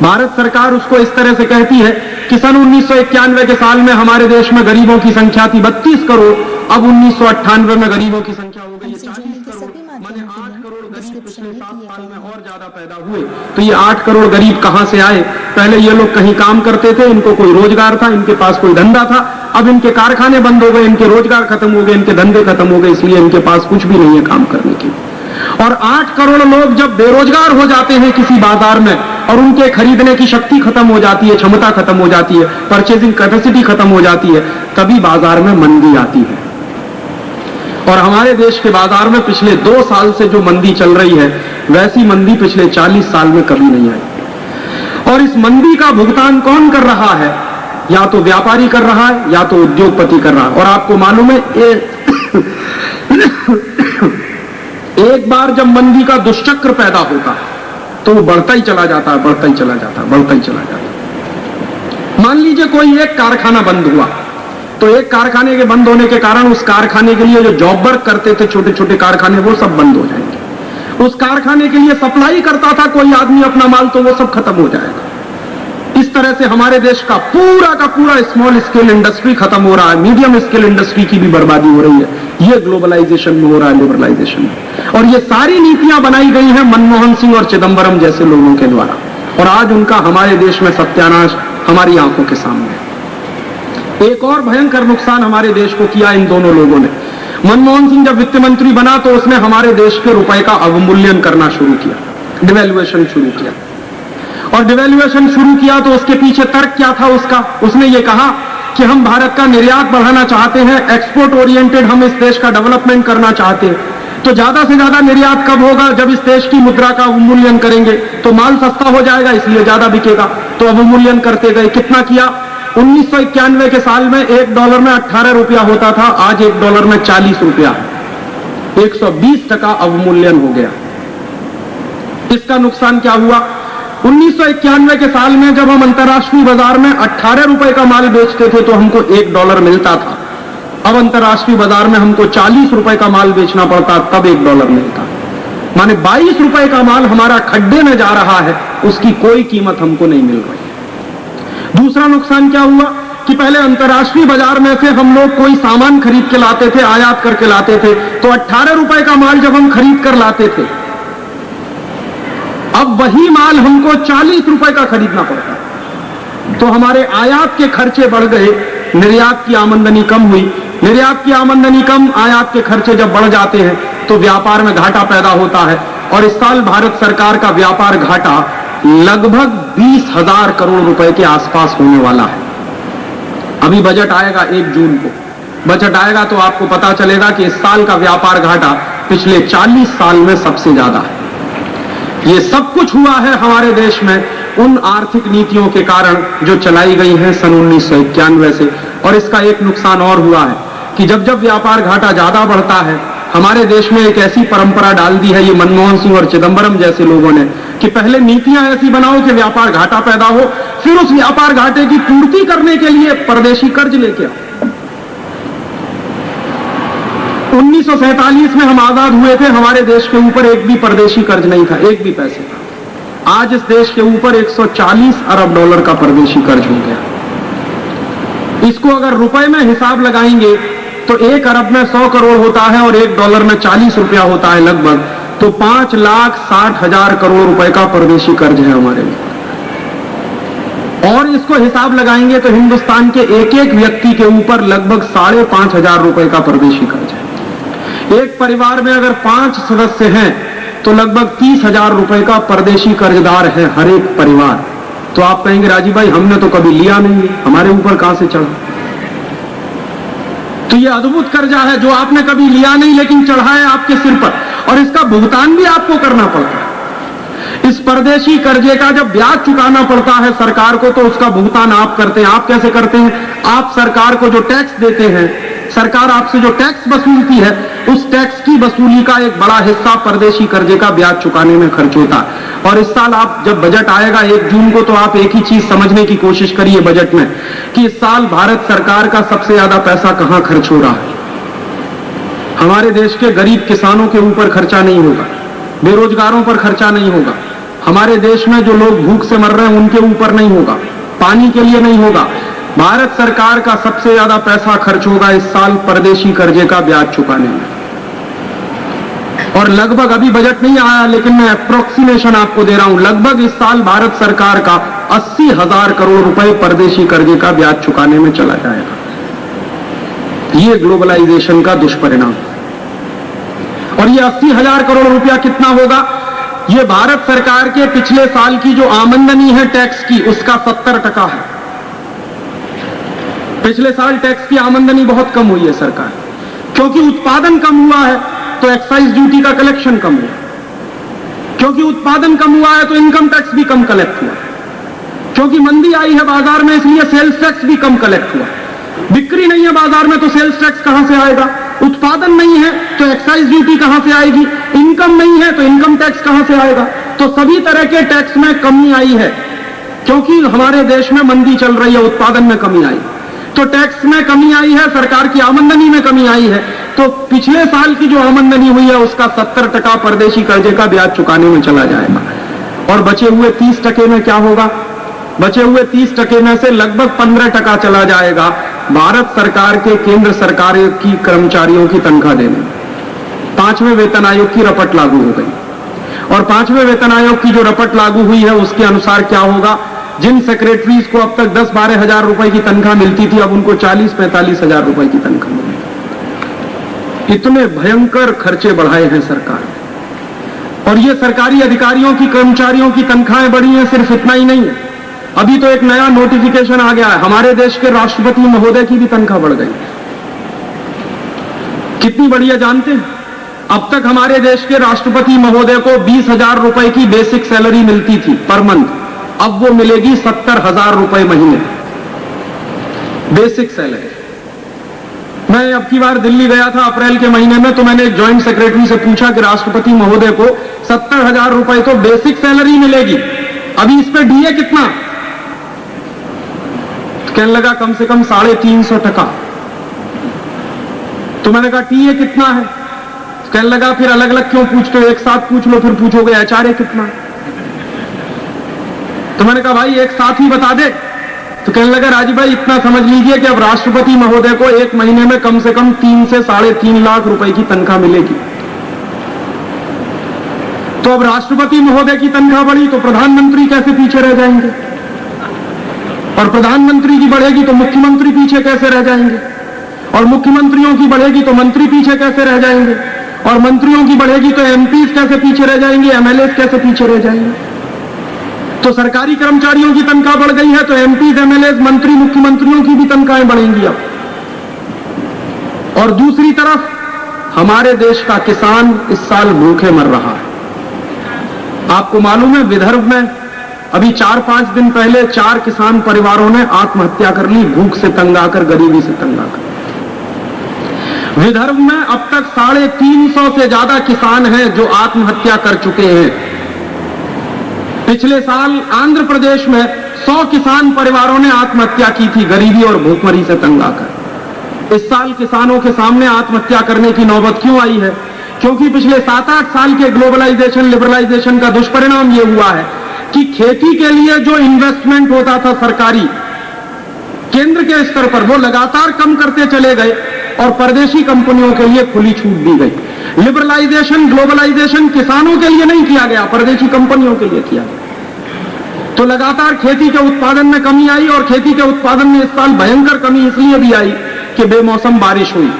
Speaker 1: भारत सरकार उसको इस तरह से कहती है कि सन 1991 के साल में हमारे देश में गरीबों की संख्या थी 32 करोड़, अब 1998 में गरीबों की संख्या हो गई 40 करोड़, माने 8 करोड़ गरीब पिछले 7 साल में और ज्यादा पैदा हुए। तो ये 8 करोड़ गरीब कहां से आए? पहले ये लोग कहीं काम करते थे, इनको कोई रोजगार था, इनके पास कोई धंधा था, अब इनके कारखाने बंद हो गए, इनके रोजगार खत्म हो गए, इनके धंधे खत्म हो गए, इसलिए इनके पास कुछ भी नहीं है काम करने की। और 8 करोड़ लोग जब बेरोजगार हो जाते हैं किसी बाजार में, और उनके खरीदने की शक्ति खत्म हो जाती है, क्षमता खत्म हो जाती है, परचेजिंग कैपेसिटी खत्म हो जाती है, तभी बाजार में मंदी आती है। और हमारे देश के बाजार में पिछले 2 साल से जो मंदी चल रही है, वैसी मंदी पिछले 40 साल में कभी नहीं आई। और इस मंदी का भुगतान कौन कर रहा है? या तो व्यापारी कर रहा है, या तो उद्योगपति कर रहा है। और आपको मालूम है, एक बार जब मंदी का दुष्चक्र पैदा होता है तो वो बढ़ता ही चला जाता है, बढ़ता ही चला जाता है, बढ़ता ही चला जाता है। मान लीजिए कोई एक कारखाना बंद हुआ, तो एक कारखाने के बंद होने के कारण उस कारखाने के लिए जो जॉब वर्क करते थे छोटे छोटे कारखाने, वो सब बंद हो जाएंगे। उस कारखाने के लिए सप्लाई करता था कोई आदमी अपना माल, तो वो सब खत्म हो जाएगा। इस तरह से हमारे देश का पूरा स्मॉल स्केल इंडस्ट्री खत्म हो रहा है, मीडियम स्केल इंडस्ट्री की भी बर्बादी हो रही है। ये ग्लोबलाइजेशन में हो रहा है, लिबरलाइजेशन में। और ये सारी नीतियां बनाई गई हैं मनमोहन सिंह और चिदंबरम जैसे लोगों के द्वारा, और आज उनका हमारे देश में सत्यानाश हमारी आंखों के सामने है। एक और भयंकर नुकसान हमारे देश को किया इन दोनों लोगों ने। मनमोहन सिंह जब वित्त मंत्री बना तो उसने हमारे देश के रुपए का अवमूल्यन करना शुरू किया, डिवैल्यूएशन शुरू किया। और डिवैल्यूएशन शुरू किया तो उसके पीछे तर्क क्या था उसका? उसने ये कहा कि हम भारत का निर्यात बढ़ाना चाहते हैं, एक्सपोर्ट ओरिएंटेड हम इस देश का डेवलपमेंट करना चाहते हैं, तो ज्यादा से ज्यादा निर्यात कब होगा? जब इस देश की मुद्रा का अवमूल्यन करेंगे तो माल सस्ता हो जाएगा, इसलिए ज्यादा बिकेगा। तो अवमूल्यन करते गए। कितना किया? 1991 के साल में $1 में 18 रुपया होता था, आज $1 में 40 रुपया है। 120% अवमूल्यन हो गया। इसका नुकसान क्या हुआ? 1991 के साल में जब हम अंतर्राष्ट्रीय बाजार में 18 रुपए का माल बेचते थे तो हमको $1 मिलता था। अब अंतर्राष्ट्रीय बाजार में हमको 40 रुपए का माल बेचना पड़ता, तब $1 मिलता। माने 22 रुपए का माल हमारा खड्डे में जा रहा है, उसकी कोई कीमत हमको नहीं मिल रही। दूसरा नुकसान क्या हुआ कि पहले अंतर्राष्ट्रीय बाजार में से हम लोग कोई सामान खरीद के लाते थे, आयात करके लाते थे, तो 18 रुपए का माल जब हम खरीद कर लाते थे, अब वही माल हमको 40 रुपए का खरीदना पड़ता। तो हमारे आयात के खर्चे बढ़ गए, निर्यात की आमदनी कम हुई। निर्यात की आमदनी कम, आयात के खर्चे जब बढ़ जाते हैं तो व्यापार में घाटा पैदा होता है। और इस साल भारत सरकार का व्यापार घाटा लगभग 20,000 करोड़ रुपए के आसपास होने वाला है। अभी बजट आएगा 1 जून को, बजट आएगा तो आपको पता चलेगा कि इस साल का व्यापार घाटा पिछले 40 साल में सबसे ज्यादा है। ये सब कुछ हुआ है हमारे देश में उन आर्थिक नीतियों के कारण जो चलाई गई हैं सन 1991 से। और इसका एक नुकसान और हुआ है कि जब जब व्यापार घाटा ज्यादा बढ़ता है, हमारे देश में एक ऐसी परंपरा डाल दी है ये मनमोहन सिंह और चिदंबरम जैसे लोगों ने कि पहले नीतियां ऐसी बनाओ कि व्यापार घाटा पैदा हो, फिर उस व्यापार घाटे की पूर्ति करने के लिए परदेशी कर्ज लेके आओ। 1947 में हम आजाद हुए थे, हमारे देश के ऊपर एक भी परदेशी कर्ज नहीं था, एक भी पैसे का। आज इस देश के ऊपर $140 अरब का परदेशी कर्ज हो गया। इसको अगर रुपए में हिसाब लगाएंगे तो 1 अरब में 100 करोड़ होता है और $1 में 40 रुपया होता है लगभग, तो 5,60,000 करोड़ रुपए का परदेशी कर्ज है हमारे ऊपर। और इसको हिसाब लगाएंगे तो हिंदुस्तान के एक एक व्यक्ति के ऊपर लगभग 5,500 रुपए का परदेशी कर्ज है। एक परिवार में अगर 5 सदस्य हैं तो लगभग 30,000 रुपए का परदेशी कर्जदार है हर एक परिवार। तो आप कहेंगे राजीव भाई हमने तो कभी लिया नहीं है, हमारे ऊपर कहां से चढ़ा? तो ये अद्भुत कर्जा है जो आपने कभी लिया नहीं लेकिन चढ़ा है आपके सिर पर, और इसका भुगतान भी आपको करना पड़ता है। इस परदेशी कर्जे का जब ब्याज चुकाना पड़ता है सरकार को तो उसका भुगतान आप करते हैं। आप कैसे करते हैं? आप सरकार को जो टैक्स देते हैं, सरकार आपसे जो टैक्स वसूलती है, उस टैक्स की वसूली का एक बड़ा हिस्सा परदेशी कर्जे का ब्याज चुकाने में खर्च होता है। और इस साल आप जब बजट आएगा 1 जून को तो आप एक ही चीज समझने की कोशिश करिए बजट में कि इस साल भारत सरकार का सबसे ज्यादा पैसा कहां खर्च हो रहा है। हमारे देश के गरीब किसानों के ऊपर खर्चा नहीं होगा, बेरोजगारों पर खर्चा नहीं होगा, हमारे देश में जो लोग भूख से मर रहे हैं उनके ऊपर नहीं होगा, पानी के लिए नहीं होगा। भारत सरकार का सबसे ज्यादा पैसा खर्च होगा इस साल परदेशी कर्जे का ब्याज चुकाने में। और लगभग अभी बजट नहीं आया लेकिन मैं अप्रोक्सीमेशन आपको दे रहा हूं, लगभग इस साल भारत सरकार का 80,000 करोड़ रुपए परदेशी कर्जे का ब्याज चुकाने में चला जाएगा। ये ग्लोबलाइजेशन का दुष्परिणाम। और ये 80,000 करोड़ रुपया कितना होगा? ये भारत सरकार के पिछले साल की जो आमदनी है टैक्स की, उसका 70% है। पिछले साल टैक्स की आमदनी बहुत कम हुई है सरकार, क्योंकि उत्पादन कम हुआ है तो एक्साइज ड्यूटी का कलेक्शन कम हुआ, क्योंकि उत्पादन कम हुआ है तो इनकम टैक्स भी कम कलेक्ट हुआ, क्योंकि मंदी आई है बाजार में इसलिए सेल्स टैक्स भी कम कलेक्ट हुआ। बिक्री नहीं है बाजार में तो सेल्स टैक्स कहां से आएगा? उत्पादन नहीं है तो एक्साइज ड्यूटी कहां से आएगी? इनकम नहीं है तो इनकम टैक्स कहां से आएगा? तो सभी तरह के टैक्स में कमी आई है क्योंकि हमारे देश में मंदी चल रही है, उत्पादन में कमी आई, तो टैक्स में कमी आई है, सरकार की आमदनी में कमी आई है। तो पिछले साल की जो आमदनी हुई है उसका 70% परदेशी कर्जे का ब्याज चुकाने में चला जाएगा। और बचे हुए 30% में क्या होगा? बचे हुए 30% में से लगभग 15% चला जाएगा भारत सरकार के केंद्र सरकार की कर्मचारियों की तनख्वाह देने। 5वें वेतन आयोग की रपट लागू हो गई और 5वें वेतन आयोग की जो रपट लागू हुई है उसके अनुसार क्या होगा जिन सेक्रेटरीज को अब तक 10-12 हजार रुपए की तनख्वाह मिलती थी, अब उनको 40-45 हजार रुपए की तनख्वाह मिलती। इतने भयंकर खर्चे बढ़ाए हैं सरकार ने। और ये सरकारी अधिकारियों की, कर्मचारियों की तनख्वाहें बढ़ी हैं। सिर्फ इतना ही नहीं है, अभी तो एक नया नोटिफिकेशन आ गया है, हमारे देश के राष्ट्रपति महोदय की भी तनख्वाह बढ़ गई। कितनी बढ़िया जानते हैं? अब तक हमारे देश के राष्ट्रपति महोदय को 20,000 रुपए की बेसिक सैलरी मिलती थी पर मंथ, अब वो मिलेगी 70,000 रुपए महीने बेसिक सैलरी। मैं अब की बार दिल्ली गया था अप्रैल के महीने में, तो मैंने एक ज्वाइंट सेक्रेटरी से पूछा कि राष्ट्रपति महोदय को 70,000 रुपए तो बेसिक सैलरी मिलेगी, अभी इस पे डीए कितना? तो कहने लगा कम से कम 350 तो मैंने कहा टीए कितना है? तो कहने लगा फिर अलग अलग क्यों पूछते हो, एक साथ पूछ लो, फिर पूछोगे एचआरए कितना। तो मैंने कहा भाई एक साथ ही बता दे। तो कहने लगा राजीव भाई इतना समझ लीजिए कि अब राष्ट्रपति महोदय को एक महीने में कम से कम 3 से 3.5 लाख रुपए की तनख्वाह मिलेगी। तो अब राष्ट्रपति महोदय की तनख्वाह बढ़ी तो प्रधानमंत्री कैसे पीछे रह जाएंगे, और प्रधानमंत्री की बढ़ेगी तो मुख्यमंत्री पीछे कैसे रह जाएंगे, और मुख्यमंत्रियों की बढ़ेगी तो मंत्री पीछे कैसे रह जाएंगे, और मंत्रियों की बढ़ेगी तो एमपीज कैसे पीछे रह जाएंगे, एमएलए कैसे पीछे रह जाएंगे। तो सरकारी कर्मचारियों की तनख्वाह बढ़ गई है तो एमपीज, एमएलए, मंत्री, मुख्यमंत्रियों की भी तनख्वाहें बढ़ेंगी अब। और दूसरी तरफ हमारे देश का किसान इस साल भूखे मर रहा है। आपको मालूम है विदर्भ में अभी 4-5 दिन पहले 4 किसान परिवारों ने आत्महत्या कर ली, भूख से तंग आकर, गरीबी से तंग आकर। विदर्भ में अब तक 350 से ज्यादा किसान हैं जो आत्महत्या कर चुके हैं। पिछले साल आंध्र प्रदेश में 100 किसान परिवारों ने आत्महत्या की थी गरीबी और भूखमरी से तंग आकर। इस साल किसानों के सामने आत्महत्या करने की नौबत क्यों आई है? क्योंकि पिछले 7-8 साल के ग्लोबलाइजेशन, लिबरलाइजेशन का दुष्परिणाम यह हुआ है कि खेती के लिए जो इन्वेस्टमेंट होता था सरकारी केंद्र के स्तर पर, वो लगातार कम करते चले गए और परदेशी कंपनियों के लिए खुली छूट दी गई। लिबरलाइजेशन, ग्लोबलाइजेशन किसानों के लिए नहीं किया गया, परदेशी कंपनियों के लिए किया गया। तो लगातार खेती के उत्पादन में कमी आई, और खेती के उत्पादन में इस साल भयंकर कमी इसलिए भी आई कि बेमौसम बारिश हुई,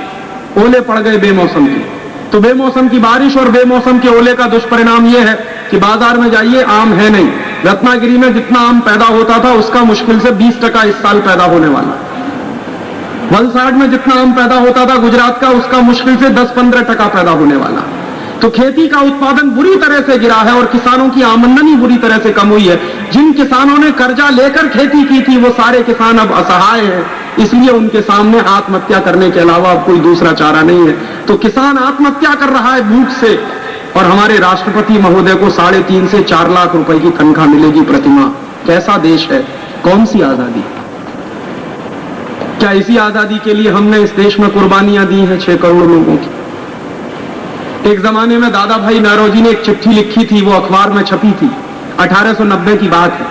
Speaker 1: ओले पड़ गए बेमौसम की। तो बेमौसम की बारिश और बेमौसम के ओले का दुष्परिणाम यह है कि बाजार में जाइए आम है नहीं। रत्नागिरी में जितना आम पैदा होता था उसका मुश्किल से 20% इस साल पैदा होने वाला। वलसाड में जितना आम पैदा होता था गुजरात का, उसका मुश्किल से 10-15% पैदा होने वाला। तो खेती का उत्पादन बुरी तरह से गिरा है और किसानों की आमदनी बुरी तरह से कम हुई है। जिन किसानों ने कर्जा लेकर खेती की थी वो सारे किसान अब असहाय हैं, इसलिए उनके सामने आत्महत्या करने के अलावा अब कोई दूसरा चारा नहीं है। तो किसान आत्महत्या कर रहा है भूख से, और हमारे राष्ट्रपति महोदय को 3.5 से 4 लाख रुपए की तनख्वाह मिलेगी प्रतिमाह। कैसा देश है, कौन सी आजादी? क्या इसी आजादी के लिए हमने इस देश में कुर्बानियां दी हैं 6 करोड़ लोगों की? एक जमाने में दादा भाई नौरोजी ने एक चिट्ठी लिखी थी, वो अखबार में छपी थी, 1890 की बात है।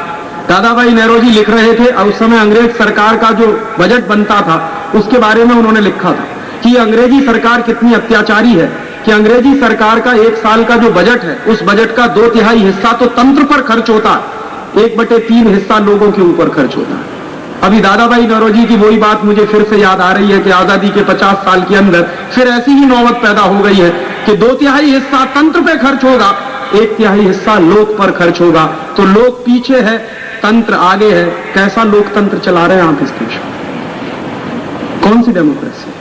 Speaker 1: दादा भाई नौरोजी लिख रहे थे, और उस समय अंग्रेज सरकार का जो बजट बनता था उसके बारे में उन्होंने लिखा था कि अंग्रेजी सरकार कितनी अत्याचारी है, कि अंग्रेजी सरकार का 1 साल का जो बजट है उस बजट का 2/3 हिस्सा तो तंत्र पर खर्च होता है, 1/3 हिस्सा लोगों के ऊपर खर्च होता है। अभी दादा भाई नौरोजी की वही बात मुझे फिर से याद आ रही है कि आजादी के 50 साल के अंदर फिर ऐसी ही नौबत पैदा हो गई है कि 2/3 हिस्सा तंत्र पे खर्च होगा, 1/3 हिस्सा लोक पर खर्च होगा। तो लोक पीछे है, तंत्र आगे है। कैसा लोकतंत्र चला रहे हैं आप इस देश में? कौन सी डेमोक्रेसी?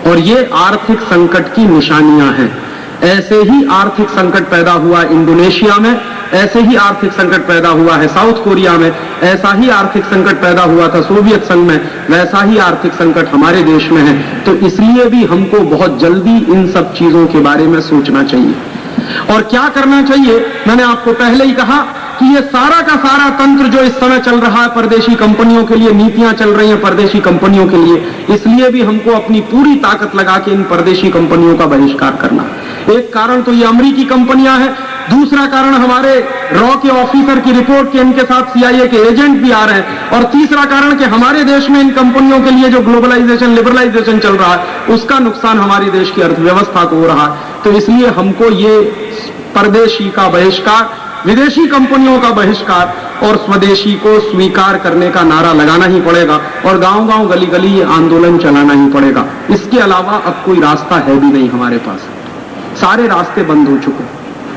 Speaker 1: और ये आर्थिक संकट की निशानियां हैं। ऐसे ही आर्थिक संकट पैदा हुआ इंडोनेशिया में, ऐसे ही आर्थिक संकट पैदा हुआ है साउथ कोरिया में, ऐसा ही आर्थिक संकट पैदा हुआ था सोवियत संघ में, वैसा ही आर्थिक संकट हमारे देश में है। तो इसलिए भी हमको बहुत जल्दी इन सब चीजों के बारे में सोचना चाहिए। और क्या करना चाहिए? मैंने आपको पहले ही कहा कि ये सारा का सारा तंत्र जो इस समय चल रहा है परदेशी कंपनियों के लिए, नीतियां चल रही हैं परदेशी कंपनियों के लिए, इसलिए भी हमको अपनी पूरी ताकत लगा के इन परदेशी कंपनियों का बहिष्कार करना। एक कारण तो ये अमेरिकी कंपनियां हैं, दूसरा कारण हमारे रॉ के ऑफिसर की रिपोर्ट के इनके साथ सीआईए के एजेंट भी आ रहे हैं, और तीसरा कारण कि हमारे देश में इन कंपनियों के लिए जो ग्लोबलाइजेशन, लिबरलाइजेशन चल रहा है उसका नुकसान हमारी देश की अर्थव्यवस्था को हो रहा है। तो इसलिए हमको ये परदेशी का बहिष्कार, विदेशी कंपनियों का बहिष्कार और स्वदेशी को स्वीकार करने का नारा लगाना ही पड़ेगा और गांव-गांव गली-गली ये आंदोलन चलाना ही पड़ेगा। इसके अलावा अब कोई रास्ता है भी नहीं हमारे पास, सारे रास्ते बंद हो चुके,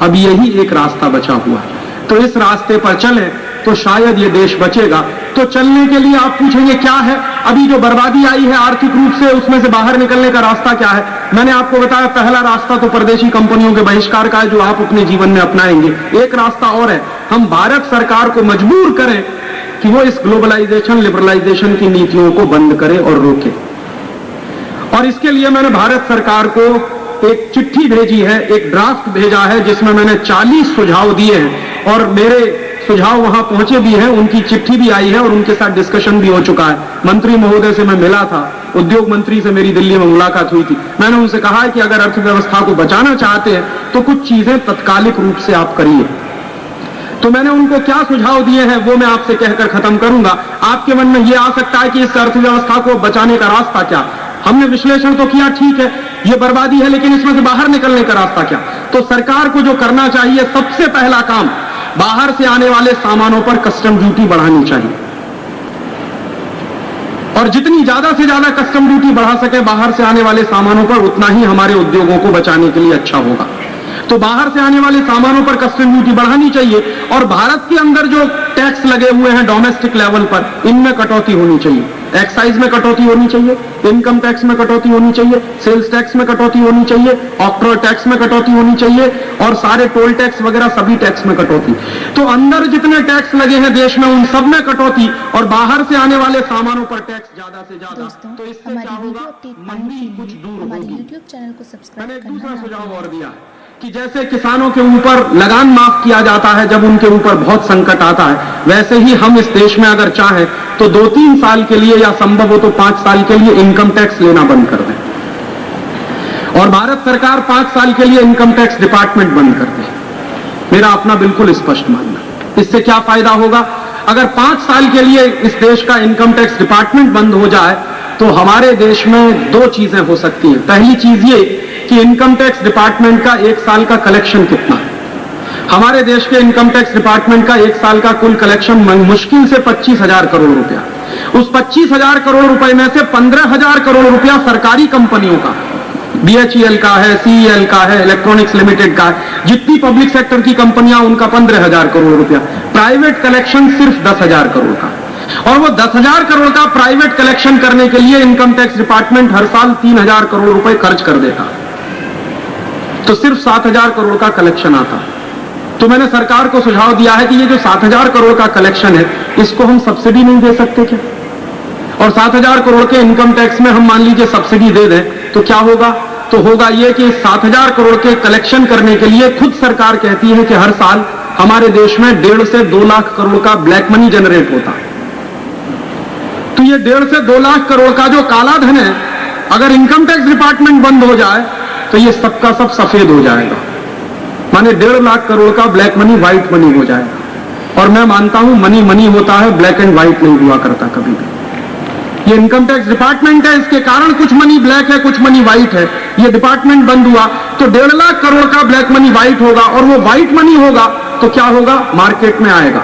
Speaker 1: अब यही एक रास्ता बचा हुआ है। तो इस रास्ते पर चलें तो शायद ये देश बचेगा। तो चलने के लिए आप पूछेंगे क्या है, अभी जो बर्बादी आई है आर्थिक रूप से, उसमें से बाहर निकलने का रास्ता क्या है? मैंने आपको बताया पहला रास्ता तो परदेशी कंपनियों के बहिष्कार का है, जो आप अपने जीवन में अपनाएंगे। एक रास्ता और है, हम भारत सरकार को मजबूर करें कि वो इस ग्लोबलाइजेशन लिबरलाइजेशन की नीतियों को बंद करे और रोके। और इसके लिए मैंने भारत सरकार को एक चिट्ठी भेजी है, एक ड्राफ्ट भेजा है, जिसमें मैंने 40 सुझाव दिए हैं और मेरे सुझाव वहां पहुंचे भी हैं, उनकी चिट्ठी भी आई है और उनके साथ डिस्कशन भी हो चुका है। मंत्री महोदय से मैं मिला था, उद्योग मंत्री से मेरी दिल्ली में मुलाकात हुई थी। मैंने उनसे कहा है कि अगर अर्थव्यवस्था को बचाना चाहते हैं तो कुछ चीजें तत्कालिक रूप से आप करिए। तो मैंने उनको क्या सुझाव दिए हैं वो मैं आपसे कहकर खत्म करूंगा। आपके मन में यह आ सकता है कि इस अर्थव्यवस्था को बचाने का रास्ता क्या? हमने विश्लेषण तो किया, ठीक है ये बर्बादी है, लेकिन इसमें से बाहर निकलने का रास्ता क्या? तो सरकार को जो करना चाहिए, सबसे पहला काम, बाहर से आने वाले सामानों पर कस्टम ड्यूटी बढ़ानी चाहिए और जितनी ज्यादा से ज्यादा कस्टम ड्यूटी बढ़ा सके बाहर से आने वाले सामानों पर, उतना ही हमारे उद्योगों को बचाने के लिए अच्छा होगा। तो बाहर से आने वाले सामानों पर कस्टम ड्यूटी बढ़ानी चाहिए और भारत के अंदर जो टैक्स लगे हुए हैं डोमेस्टिक लेवल पर, इनमें कटौती होनी चाहिए। एक्साइज में कटौती होनी चाहिए, इनकम टैक्स में कटौती होनी चाहिए, सेल्स टैक्स में कटौती होनी चाहिए, ऑक्ट्रॉय टैक्स में कटौती होनी चाहिए और सारे टोल टैक्स वगैरह सभी टैक्स में कटौती। तो अंदर जितने टैक्स लगे हैं देश में उन सब में कटौती और बाहर से आने वाले सामानों पर टैक्स ज्यादा से ज्यादा। तो इससे क्या होगा, मंदी कुछ दूर होगी।
Speaker 2: यूट्यूब चैनल को सब्सक्राइब
Speaker 1: मैंने एक दूसरा सुझाव और दिया कि जैसे किसानों के ऊपर लगान माफ किया जाता है जब उनके ऊपर बहुत संकट आता है, वैसे ही हम इस देश में अगर चाहें तो 2-3 साल के लिए या संभव हो तो 5 साल के लिए इनकम टैक्स लेना बंद कर दें और भारत सरकार 5 साल के लिए इनकम टैक्स डिपार्टमेंट बंद कर दे। मेरा अपना बिल्कुल स्पष्ट मानना। इससे क्या फायदा होगा? अगर 5 साल के लिए इस देश का इनकम टैक्स डिपार्टमेंट बंद हो जाए तो हमारे देश में 2 चीजें हो सकती हैं। पहली चीज ये कि इनकम टैक्स डिपार्टमेंट का 1 साल का कलेक्शन कितना है। हमारे देश के इनकम टैक्स डिपार्टमेंट का 1 साल का कुल कलेक्शन मुश्किल से 25,000 करोड़ रुपया। उस 25,000 करोड़ रुपए में से 15,000 करोड़ रुपया सरकारी कंपनियों का, BHEL का है, CEL का है, इलेक्ट्रॉनिक्स लिमिटेड का है। जितनी पब्लिक सेक्टर की कंपनियां उनका 15,000 करोड़ रुपया। प्राइवेट कलेक्शन सिर्फ 10,000 करोड़ का और वो 10,000 करोड़ का प्राइवेट कलेक्शन करने के लिए इनकम टैक्स डिपार्टमेंट हर साल 3,000 करोड़ रुपए खर्च कर देता, तो सिर्फ 7,000 करोड़ का कलेक्शन आता। तो मैंने सरकार को सुझाव दिया है कि ये जो 7,000 करोड़ का कलेक्शन है इसको हम सब्सिडी नहीं दे सकते क्या? और 7,000 करोड़ के इनकम टैक्स में हम मान लीजिए सब्सिडी दे दें तो क्या होगा? तो होगा ये कि 7,000 करोड़ के कलेक्शन करने के लिए खुद सरकार कहती है कि हर साल हमारे देश में 1.5 से 2 लाख करोड़ का ब्लैक मनी जनरेट होता है। तो ये 1.5 से 2 लाख करोड़ का जो काला धन है, अगर इनकम टैक्स डिपार्टमेंट बंद हो जाए तो ये सबका सब सफेद हो जाएगा, माने 1.5 लाख करोड़ का ब्लैक मनी व्हाइट मनी हो जाएगा। और मैं मानता हूं मनी मनी होता है, ब्लैक एंड व्हाइट नहीं हुआ करता कभी भी। ये इनकम टैक्स डिपार्टमेंट है, इसके कारण कुछ मनी ब्लैक है, कुछ मनी व्हाइट है। ये डिपार्टमेंट बंद हुआ तो 1.5 लाख करोड़ का ब्लैक मनी व्हाइट होगा और वो व्हाइट मनी होगा तो क्या होगा? मार्केट में आएगा,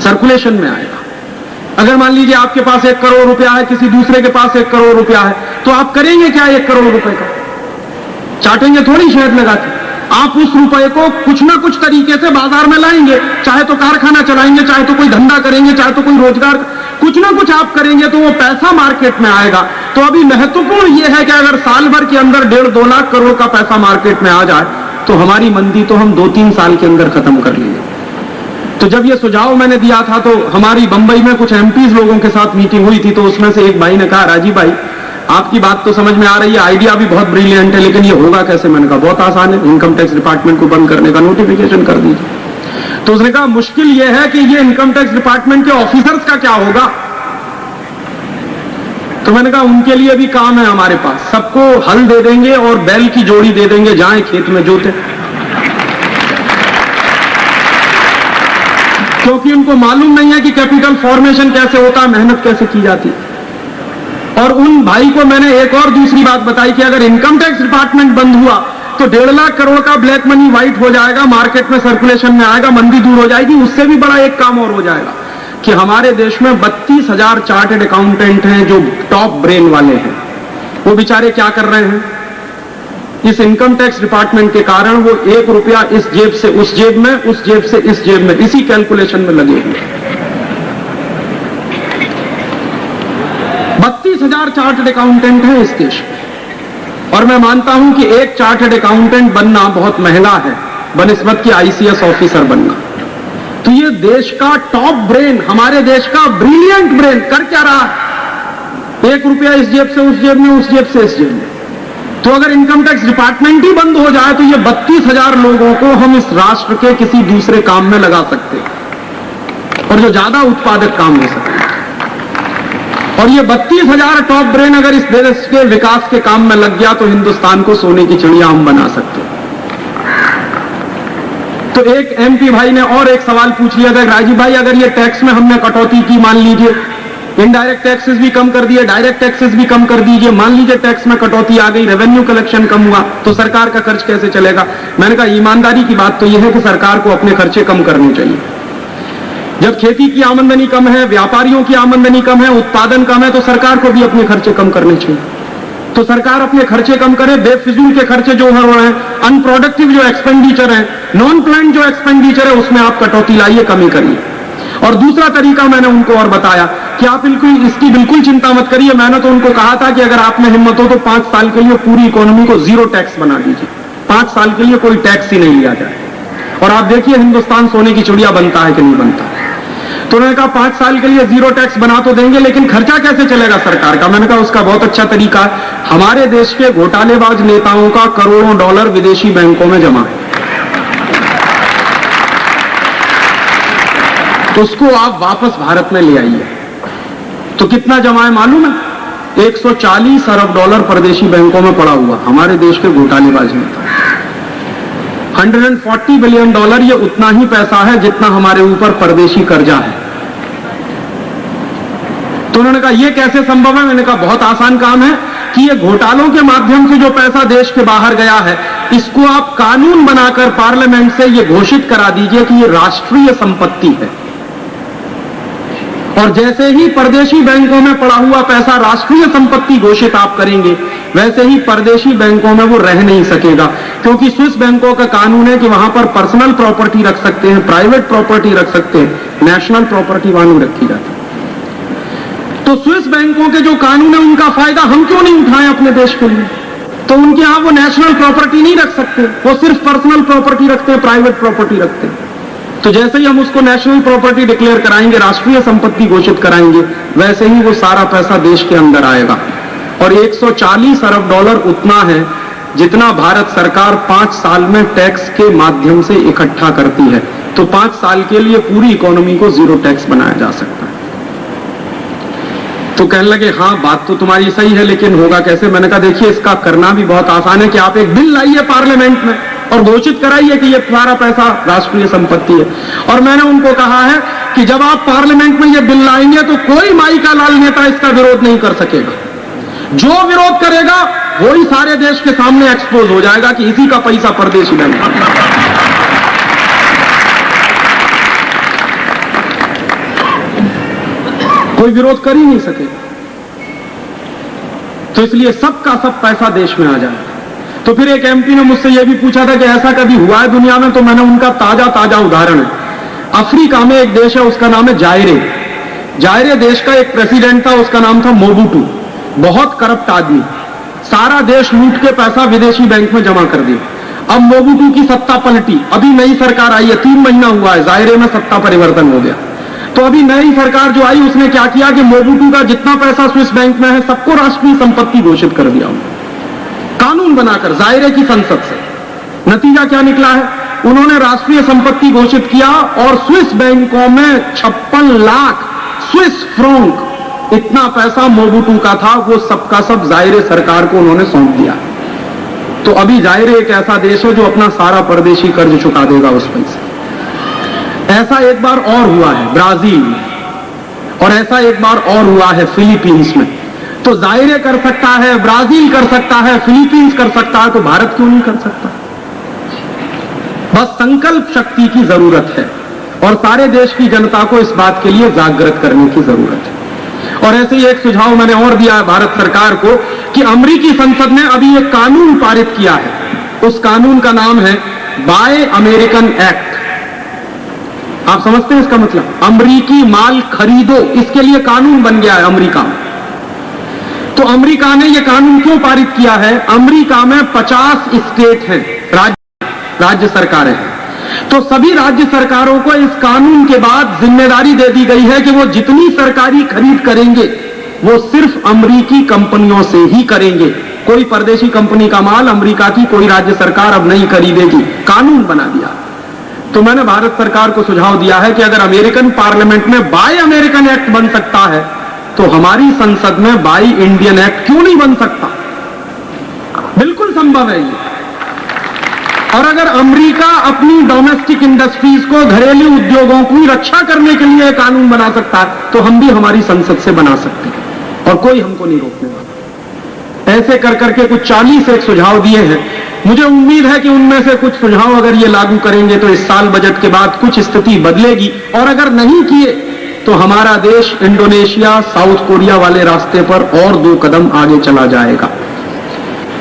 Speaker 1: सर्कुलेशन में आएगा। अगर मान लीजिए आपके पास 1 करोड़ रुपया है, किसी दूसरे के पास 1 करोड़ रुपया है, तो आप करेंगे क्या 1 करोड़ रुपए का? चाटेंगे थोड़ी शहद लगा के। आप उस रुपए को कुछ ना कुछ तरीके से बाजार में लाएंगे, चाहे तो कारखाना चलाएंगे, चाहे तो कोई धंधा करेंगे, चाहे तो कोई रोजगार, कुछ ना कुछ आप करेंगे तो वो पैसा मार्केट में आएगा। तो अभी महत्वपूर्ण ये है कि अगर साल भर के अंदर 1.5-2 लाख करोड़ का पैसा मार्केट में आ जाए तो हमारी मंदी तो हम 2-3 साल के अंदर खत्म कर लेंगे। तो जब ये सुझाव मैंने दिया था तो हमारी बंबई में कुछ MPs लोगों के साथ मीटिंग हुई थी, तो उसमें से एक भाई ने कहा, राजीव भाई आपकी बात तो समझ में आ रही है, आइडिया भी बहुत ब्रिलियंट है, लेकिन ये होगा कैसे? मैंने कहा बहुत आसान है, इनकम टैक्स डिपार्टमेंट को बंद करने का नोटिफिकेशन कर दीजिए। तो उसने कहा मुश्किल ये है कि ये इनकम टैक्स डिपार्टमेंट के ऑफिसर्स का क्या होगा? तो मैंने कहा उनके लिए भी काम है हमारे पास, सबको हल दे देंगे और बैल की जोड़ी दे देंगे, जाएं खेत में जोते, क्योंकि उनको मालूम नहीं है कि कैपिटल फॉर्मेशन कैसे होता है, मेहनत कैसे की जाती है। और उन भाई को मैंने एक और दूसरी बात बताई कि अगर इनकम टैक्स डिपार्टमेंट बंद हुआ तो 1.5 लाख करोड़ का ब्लैक मनी व्हाइट हो जाएगा, मार्केट में सर्कुलेशन में आएगा, मंदी दूर हो जाएगी। उससे भी बड़ा एक काम और हो जाएगा कि हमारे देश में 32,000 चार्टर्ड अकाउंटेंट हैं जो टॉप ब्रेन वाले हैं। वो बेचारे क्या कर रहे हैं, इस इनकम टैक्स डिपार्टमेंट के कारण वो 1 रुपया इस जेब से उस जेब में, उस जेब से इस जेब में, इसी कैलकुलेशन में लगे हुए। 32,000 चार्टर्ड अकाउंटेंट हैं इस देश में, और मैं मानता हूं कि एक चार्टर्ड अकाउंटेंट बनना बहुत महंगा है बनिस्बत की ICS ऑफिसर बनना। तो ये देश का टॉप ब्रेन, हमारे देश का ब्रिलियंट ब्रेन कर क्या रहा है, 1 रुपया इस जेब से उस जेब में, उस जेब से इस जेब में। तो अगर इनकम टैक्स डिपार्टमेंट ही बंद हो जाए तो ये 32,000 लोगों को हम इस राष्ट्र के किसी दूसरे काम में लगा सकते हैं, और जो ज्यादा उत्पादक काम हो सकते हैं। और ये 32,000 टॉप ब्रेन अगर इस देश के विकास के काम में लग गया तो हिंदुस्तान को सोने की चिड़िया हम बना सकते हैं। तो एक MP भाई ने और एक सवाल पूछ लिया था, राजीव भाई अगर ये टैक्स में हमने कटौती की, मान लीजिए इनडायरेक्ट टैक्सेस भी कम कर दिए, डायरेक्ट टैक्सेस भी कम कर दीजिए, मान लीजिए टैक्स में कटौती आ गई, रेवेन्यू कलेक्शन कम हुआ, तो सरकार का खर्च कैसे चलेगा? मैंने कहा ईमानदारी की बात तो यह है कि सरकार को अपने खर्चे कम करने चाहिए। जब खेती की आमदनी कम है, व्यापारियों की आमदनी कम है, उत्पादन कम है, तो सरकार को भी अपने खर्चे कम करने चाहिए। तो सरकार अपने खर्चे कम करे, बेफिजूल के खर्चे जो हो रहे हैं, अनप्रोडक्टिव जो एक्सपेंडिचर है, नॉन प्लान जो एक्सपेंडिचर है, उसमें आप कटौती लाइए, कमी करिए। और दूसरा तरीका मैंने उनको और बताया कि आप इसकी बिल्कुल चिंता मत करिए। मैंने तो उनको कहा था कि अगर आप में हिम्मत हो तो 5 साल के लिए पूरी इकोनॉमी को 0 टैक्स बना दीजिए, 5 साल के लिए कोई टैक्स ही नहीं लिया जाए, और आप देखिए हिंदुस्तान सोने की चिड़िया बनता है कि नहीं बनता। तो उन्होंने कहा 5 साल के लिए 0 टैक्स बना तो देंगे, लेकिन खर्चा कैसे चलेगा सरकार का? मैंने कहा उसका बहुत अच्छा तरीका है, हमारे देश के घोटालेबाज नेताओं का करोड़ों डॉलर विदेशी बैंकों में जमा है, तो उसको आप वापस भारत में ले आइए। तो कितना जमा है मालूम है? 140 अरब डॉलर परदेशी बैंकों में पड़ा हुआ हमारे देश के घोटालेबाज नेता। 140 बिलियन डॉलर, ये उतना ही पैसा है जितना हमारे ऊपर परदेशी कर्जा है। तो उन्होंने कहा यह कैसे संभव है? मैंने कहा बहुत आसान काम है कि ये घोटालों के माध्यम से जो पैसा देश के बाहर गया है, इसको आप कानून बनाकर पार्लियामेंट से ये घोषित करा दीजिए कि ये राष्ट्रीय संपत्ति है, और जैसे ही परदेशी बैंकों में पड़ा हुआ पैसा राष्ट्रीय संपत्ति घोषित आप करेंगे, वैसे ही परदेशी बैंकों में वो रह नहीं सकेगा, क्योंकि स्विस बैंकों का कानून है कि वहां पर पर्सनल प्रॉपर्टी रख सकते हैं, प्राइवेट प्रॉपर्टी रख सकते हैं, नेशनल प्रॉपर्टी वहां नहीं रखी जाती। तो स्विस बैंकों के जो कानून है उनका फायदा हम क्यों नहीं उठाएं अपने देश के लिए? तो उनके यहां वो नेशनल प्रॉपर्टी नहीं रख सकते, वो सिर्फ पर्सनल प्रॉपर्टी रखते हैं, प्राइवेट प्रॉपर्टी रखते हैं। तो जैसे ही हम उसको नेशनल प्रॉपर्टी डिक्लेयर कराएंगे, राष्ट्रीय संपत्ति घोषित कराएंगे, वैसे ही वो सारा पैसा देश के अंदर आएगा। और 140 अरब डॉलर उतना है जितना भारत सरकार 5 साल में टैक्स के माध्यम से इकट्ठा करती है। तो 5 साल के लिए पूरी इकोनॉमी को 0 टैक्स बनाया जा सकता है। तो कहने लगे हाँ बात तो तुम्हारी सही है, लेकिन होगा कैसे? मैंने कहा देखिए इसका करना भी बहुत आसान है कि आप एक बिल लाइए पार्लियामेंट में और घोषित कराइए कि ये सारा पैसा राष्ट्रीय संपत्ति है। और मैंने उनको कहा है कि जब आप पार्लियामेंट में ये बिल लाएंगे तो कोई माई का लाल नेता इसका विरोध नहीं कर सकेगा। जो विरोध करेगा वही सारे देश के सामने एक्सपोज हो जाएगा कि इसी का पैसा परदेशी बैंक। कोई विरोध कर ही नहीं सकेगा। तो इसलिए सबका सब पैसा देश में आ जाएगा। तो फिर एक MP ने मुझसे यह भी पूछा था कि ऐसा कभी हुआ है दुनिया में? तो मैंने उनका ताजा उदाहरण है। अफ्रीका में एक देश है, उसका नाम है जायरे। जायरे देश का एक प्रेसिडेंट था, उसका नाम था मोबुटू। बहुत करप्ट आदमी, सारा देश लूट के पैसा विदेशी बैंक में जमा कर दिया। अब मोबुटू की सत्ता पलटी, अभी नई सरकार आई है, 3 महीना हुआ है, जायरे में सत्ता परिवर्तन हो गया। तो अभी नई सरकार जो आई उसने क्या किया कि मोबुटू का जितना पैसा स्विस बैंक में है सबको राष्ट्रीय संपत्ति घोषित कर दिया, कानून बनाकर जायरे की संसद से। नतीजा क्या निकला है? उन्होंने राष्ट्रीय संपत्ति घोषित किया और स्विस बैंकों में 56 लाख स्विस फ्रैंक इतना पैसा मोबुटू का था, वो सबका सब जायरे सरकार को उन्होंने सौंप दिया। तो अभी जायरे एक ऐसा देश है जो अपना सारा परदेशी कर्ज चुका देगा उस पैसे। ऐसा एक बार और हुआ है ब्राजील में, और ऐसा एक बार और हुआ है फिलीपींस में। तो जायरे कर सकता है, ब्राजील कर सकता है, फिलीपींस कर सकता है, तो भारत क्यों नहीं कर सकता? बस संकल्प शक्ति की जरूरत है और सारे देश की जनता को इस बात के लिए जागृत करने की जरूरत है। और ऐसे ही एक सुझाव मैंने और दिया है भारत सरकार को कि अमेरिकी संसद ने अभी एक कानून पारित किया है। उस कानून का नाम है बाय अमेरिकन एक्ट। आप समझते हैं इसका मतलब? अमेरिकी माल खरीदो, इसके लिए कानून बन गया है अमेरिका में। तो अमेरिका ने यह कानून क्यों पारित किया है? अमेरिका में 50 स्टेट हैं, राज्य सरकारें हैं। तो सभी राज्य सरकारों को इस कानून के बाद जिम्मेदारी दे दी गई है कि वो जितनी सरकारी खरीद करेंगे वो सिर्फ अमेरिकी कंपनियों से ही करेंगे। कोई परदेशी कंपनी का माल अमेरिका की कोई राज्य सरकार अब नहीं खरीदेगी, कानून बना दिया। तो मैंने भारत सरकार को सुझाव दिया है कि अगर अमेरिकन पार्लियामेंट में बाय अमेरिकन एक्ट बन सकता है तो हमारी संसद में बाय इंडियन एक्ट क्यों नहीं बन सकता? बिल्कुल संभव है ये। और अगर अमेरिका अपनी डोमेस्टिक इंडस्ट्रीज को, घरेलू उद्योगों की रक्षा करने के लिए कानून बना सकता है तो हम भी हमारी संसद से बना सकते हैं और कोई हमको नहीं रोकने वाला। ऐसे कर करके कुछ 40 एक सुझाव दिए हैं। मुझे उम्मीद है कि उनमें से कुछ सुझाव अगर ये लागू करेंगे तो इस साल बजट के बाद कुछ स्थिति बदलेगी, और अगर नहीं किए तो हमारा देश इंडोनेशिया, साउथ कोरिया वाले रास्ते पर और 2 कदम आगे चला जाएगा।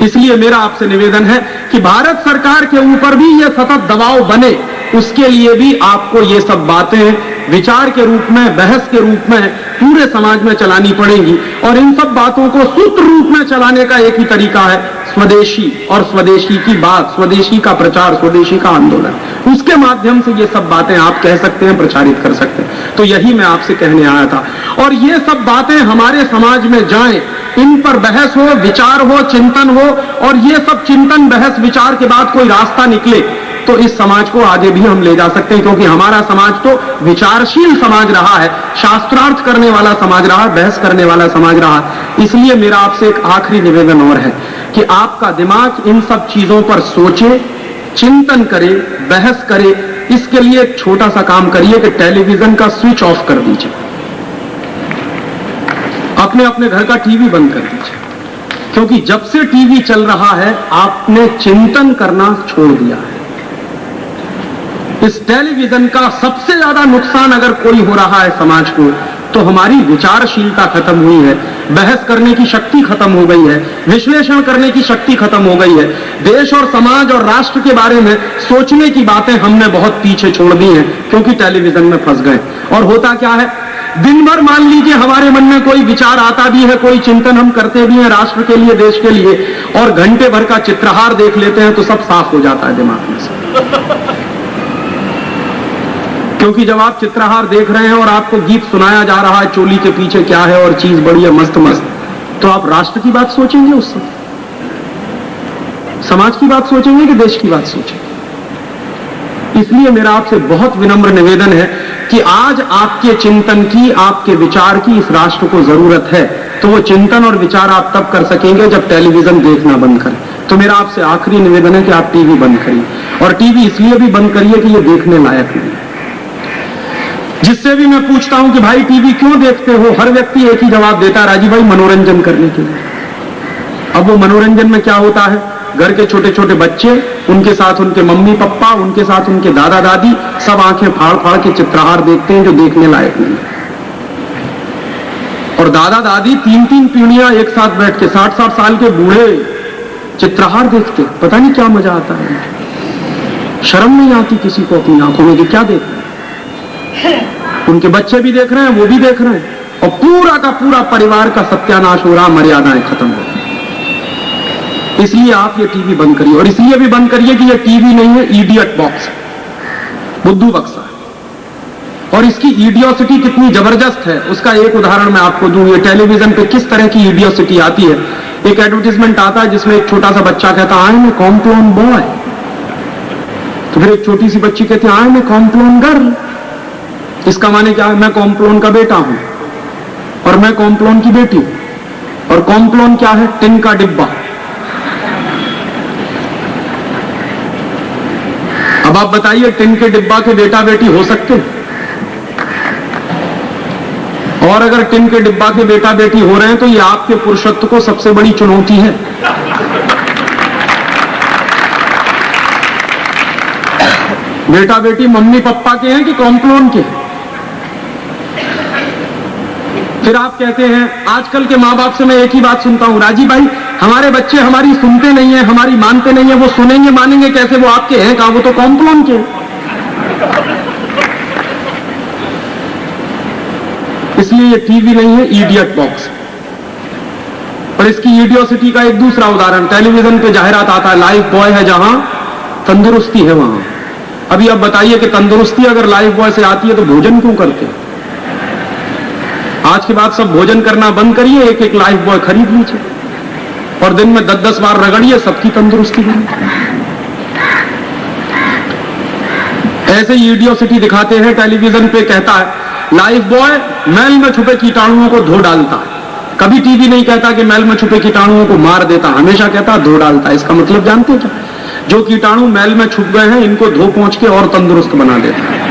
Speaker 1: इसलिए मेरा आपसे निवेदन है कि भारत सरकार के ऊपर भी यह सतत दबाव बने, उसके लिए भी आपको ये सब बातें विचार के रूप में, बहस के रूप में पूरे समाज में चलानी पड़ेगी। और इन सब बातों को सूत्र रूप में चलाने का एक ही तरीका है, स्वदेशी और स्वदेशी की बात, स्वदेशी का प्रचार, स्वदेशी का आंदोलन। उसके माध्यम से ये सब बातें आप कह सकते हैं, प्रचारित कर सकते हैं। तो यही मैं आपसे कहने आया था। और ये सब बातें हमारे समाज में जाएं, इन पर बहस हो, विचार हो, चिंतन हो, और ये सब चिंतन, बहस, विचार के बाद कोई रास्ता निकले तो इस समाज को आगे भी हम ले जा सकते हैं। क्योंकि हमारा समाज तो विचारशील समाज रहा है, शास्त्रार्थ करने वाला समाज रहा, बहस करने वाला समाज रहा। इसलिए मेरा आपसे एक आखिरी निवेदन और है कि आपका दिमाग इन सब चीजों पर सोचे, चिंतन करे, बहस करे। इसके लिए एक छोटा सा काम करिए कि टेलीविजन का स्विच ऑफ कर दीजिए, अपने अपने घर का टीवी बंद कर दीजिए। क्योंकि जब से टीवी चल रहा है आपने चिंतन करना छोड़ दिया है। इस टेलीविजन का सबसे ज्यादा नुकसान अगर कोई हो रहा है समाज को तो हमारी विचारशीलता खत्म हुई है, बहस करने की शक्ति खत्म हो गई है, विश्लेषण करने की शक्ति खत्म हो गई है। देश और समाज और राष्ट्र के बारे में सोचने की बातें हमने बहुत पीछे छोड़ दी हैं क्योंकि टेलीविजन में फंस गए। और होता क्या है, दिन भर मान लीजिए हमारे मन में कोई विचार आता भी है, कोई चिंतन हम करते भी हैं राष्ट्र के लिए, देश के लिए, और घंटे भर का चित्रहार देख लेते हैं तो सब साफ हो जाता है दिमाग में से। क्योंकि जब आप चित्रहार देख रहे हैं और आपको गीत सुनाया जा रहा है चोली के पीछे क्या है और चीज बड़ी है मस्त मस्त, तो आप राष्ट्र की बात सोचेंगे, उस समय समाज की बात सोचेंगे कि देश की बात सोचेंगे। इसलिए मेरा आपसे बहुत विनम्र निवेदन है कि आज आपके चिंतन की, आपके विचार की इस राष्ट्र को जरूरत है। तो वो चिंतन और विचार आप तब कर सकेंगे जब टेलीविजन देखना बंद करें। तो मेरा आपसे आखिरी निवेदन है कि आप टीवी बंद करिए, और टीवी इसलिए भी बंद करिए कि ये देखने लायक नहीं है। जिससे भी मैं पूछता हूं कि भाई टीवी क्यों देखते हो, हर व्यक्ति एक ही जवाब देता है, राजीव भाई मनोरंजन करने के लिए। अब वो मनोरंजन में क्या होता है, घर के छोटे छोटे बच्चे, उनके साथ उनके मम्मी पापा, उनके साथ उनके दादा दादी, सब आंखें फाड़ फाड़ के चित्रहार देखते हैं जो देखने लायक नहीं है। और दादा दादी 3-3 पीढ़ियां एक साथ बैठ के 60-60 साल के बूढ़े चित्रहार देखते, पता नहीं क्या मजा आता है। शर्म नहीं आती किसी को अपनी आंखों में कि क्या देख रहे हैं। उनके बच्चे भी देख रहे हैं, वो भी देख रहे हैं, और पूरा का पूरा परिवार का सत्यानाश हो रहा, मर्यादाएं खत्म हो रही। इसलिए आप ये टीवी बंद करिए, और इसलिए भी बंद करिए कि ये टीवी नहीं है, इडियट बॉक्स है, बुद्धू बक्सा है। और इसकी इडियोसिटी कितनी जबरदस्त है उसका एक उदाहरण मैं आपको दूं। ये टेलीविजन पे किस तरह की इडियोसिटी आती है। एक एडवर्टाइजमेंट आता है जिसमें एक छोटा सा बच्चा कहता है, I am a Complan boy. तो फिर एक छोटी सी बच्ची कहती है, I am a Complan girl. इसका माने क्या है, मैं कॉम्प्लोन का बेटा हूं और मैं कॉम्प्लोन की बेटी हूं। और कॉम्प्लोन क्या है, टिन का डिब्बा। अब आप बताइए, टिन के डिब्बा के बेटा बेटी हो सकते? और अगर टिन के डिब्बा के बेटा बेटी हो रहे हैं तो ये आपके पुरुषत्व को सबसे बड़ी चुनौती है। बेटा बेटी मम्मी पापा के हैं कि कॉम्प्लोन के हैं? फिर आप कहते हैं, आजकल के माँ बाप से मैं एक ही बात सुनता हूं, राजी भाई हमारे बच्चे हमारी सुनते नहीं है, हमारी मानते नहीं है। वो सुनेंगे मानेंगे कैसे? वो आपके हैं कहां? वो तो कॉम्प्लोन के। इसलिए ये टीवी नहीं है, इडियट बॉक्स। और इसकी इडियोसिटी का एक दूसरा उदाहरण, टेलीविजन पे जाहिरात आता है, लाइफ बॉय है जहां तंदुरुस्ती है वहां। अभी अब बताइए कि तंदुरुस्ती अगर लाइफ बॉय से आती है तो भोजन क्यों करते? आज के बाद सब भोजन करना बंद करिए, एक एक लाइफ बॉय खरीद लीजिए और दिन में 10-10 बार रगड़िए, सबकी तंदुरुस्ती बने। ऐसे ही इडियोसिटी दिखाते हैं। टेलीविजन पे कहता है लाइफ बॉय मैल में छुपे कीटाणुओं को धो डालता है। कभी टीवी नहीं कहता कि मैल में छुपे कीटाणुओं को मार देता, हमेशा कहता धो डालता है। इसका मतलब जानते हैं क्या? जो कीटाणु मैल में छुप गए हैं इनको धो पोंछ के और तंदुरुस्त बना देता है।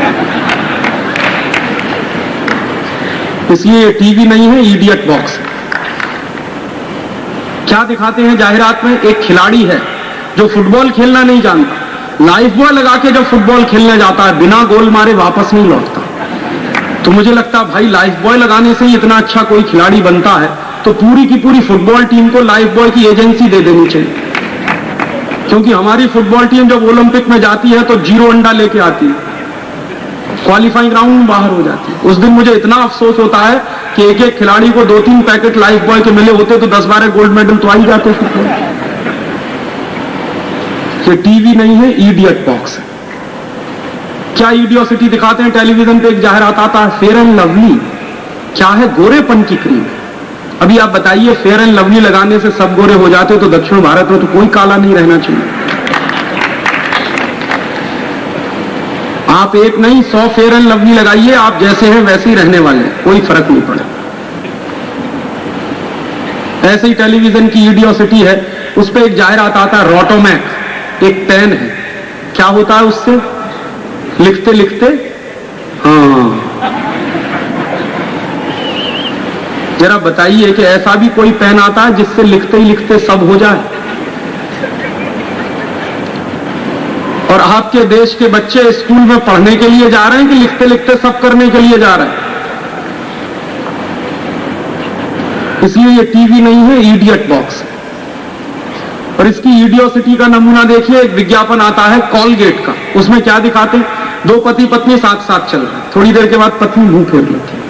Speaker 1: इसलिए ये टीवी नहीं है, इडियट बॉक्स। क्या दिखाते हैं जाहिरात में? एक खिलाड़ी है जो फुटबॉल खेलना नहीं जानता, लाइफ बॉय लगा के जब फुटबॉल खेलने जाता है बिना गोल मारे वापस नहीं लौटता। तो मुझे लगता भाई लाइफ बॉय लगाने से ही इतना अच्छा कोई खिलाड़ी बनता है तो पूरी की पूरी फुटबॉल टीम को लाइफ बॉय की एजेंसी दे देनी चाहिए। क्योंकि हमारी फुटबॉल टीम जब ओलंपिक में जाती है तो 0 अंडा लेके आती है, क्वालिफाइंग राउंड में बाहर हो जाती है। उस दिन मुझे इतना अफसोस होता है कि एक एक खिलाड़ी को 2-3 पैकेट लाइफ बॉय के मिले होते तो 10-12 गोल्ड मेडल तो आ ही जाते। ये टीवी नहीं है, इडियट बॉक्स है। क्या इडियोसिटी दिखाते हैं? टेलीविजन पे एक जाहिरात आता है, फेयर एंड लवली। क्या है? गोरेपन की क्रीम। अभी आप बताइए, फेयर एंड लवली लगाने से सब गोरे हो जाते तो दक्षिण भारत में तो कोई काला नहीं रहना चाहिए। आप एक नहीं 100 फेयर एंड लवली लगाइए, आप जैसे हैं वैसे ही रहने वाले, कोई फर्क नहीं पड़े। ऐसे ही टेलीविजन की इडियोसिटी है, उस पर एक जाहिरात आता है, रोटोमैक, एक पेन है। क्या होता है उससे? लिखते लिखते, हाँ, जरा बताइए कि ऐसा भी कोई पेन आता है जिससे लिखते ही लिखते सब हो जाए? और आपके देश के बच्चे स्कूल में पढ़ने के लिए जा रहे हैं कि लिखते लिखते सब करने के लिए जा रहे हैं? इसलिए ये टीवी नहीं है, इडियट बॉक्स। और इसकी इडियोसिटी का नमूना देखिए, एक विज्ञापन आता है कॉलगेट का। उसमें क्या दिखाते हैं? 2 पति पत्नी साथ साथ चल रहे हैं, थोड़ी देर के बाद पत्नी मुंह फेर लेती है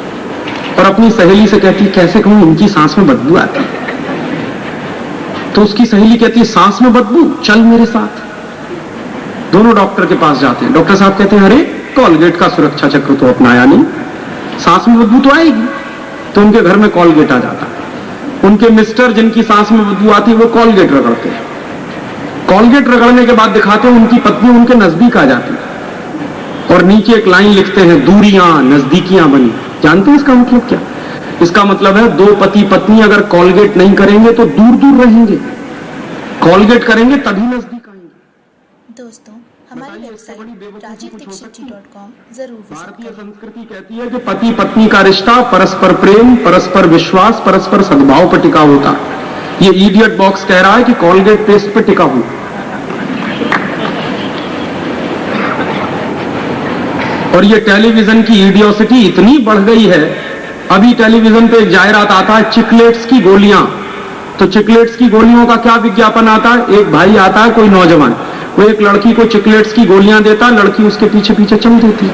Speaker 1: और अपनी सहेली से कहती है कैसे कहूं इनकी सांस में बदबू आती है। तो उसकी सहेली कहती है सांस में बदबू, चल मेरे साथ। दोनों डॉक्टर के पास जाते हैं। डॉक्टर साहब कहते हैं अरे कॉलगेट का सुरक्षा चक्र तो अपनाया नहीं, सांस में बदबू तो आएगी। तो उनके घर में कॉलगेट आ जाता है। उनके मिस्टर जिनकी सांस में बदबू आती है वो कॉलगेट रगड़ते हैं। कॉलगेट रगड़ने के बाद दिखाते हैं उनकी पत्नी उनके नजदीक आ जाती है और नीचे एक लाइन लिखते हैं, दूरियां नजदीकियां बनी। जानते हैं इसका मतलब क्या? इसका मतलब है 2 पति पत्नी अगर कॉलगेट नहीं करेंगे तो दूर दूर रहेंगे, कॉलगेट करेंगे तभी नजदीक आएंगे।
Speaker 2: दोस्तों हमारी वेबसाइट rajivdikshitji.com जरूर
Speaker 1: भारतीय संस्कृति कहती है कि पति पत्नी का रिश्ता परस्पर प्रेम, परस्पर विश्वास, परस्पर सद्भाव पर टिका होता है। ये इडियट बॉक्स कह रहा है कि कॉलगेट पेस्ट पर टिका हुआ। और ये टेलीविजन की इडियोसिटी इतनी बढ़ गई है, अभी टेलीविजन पे एक जाहिरात आता है चिकलेट्स की गोलियां। तो चिकलेट्स की गोलियों का क्या विज्ञापन आता है? एक भाई आता है, कोई नौजवान, वो एक लड़की को चिकलेट्स की गोलियां देता, लड़की उसके पीछे पीछे चल देती।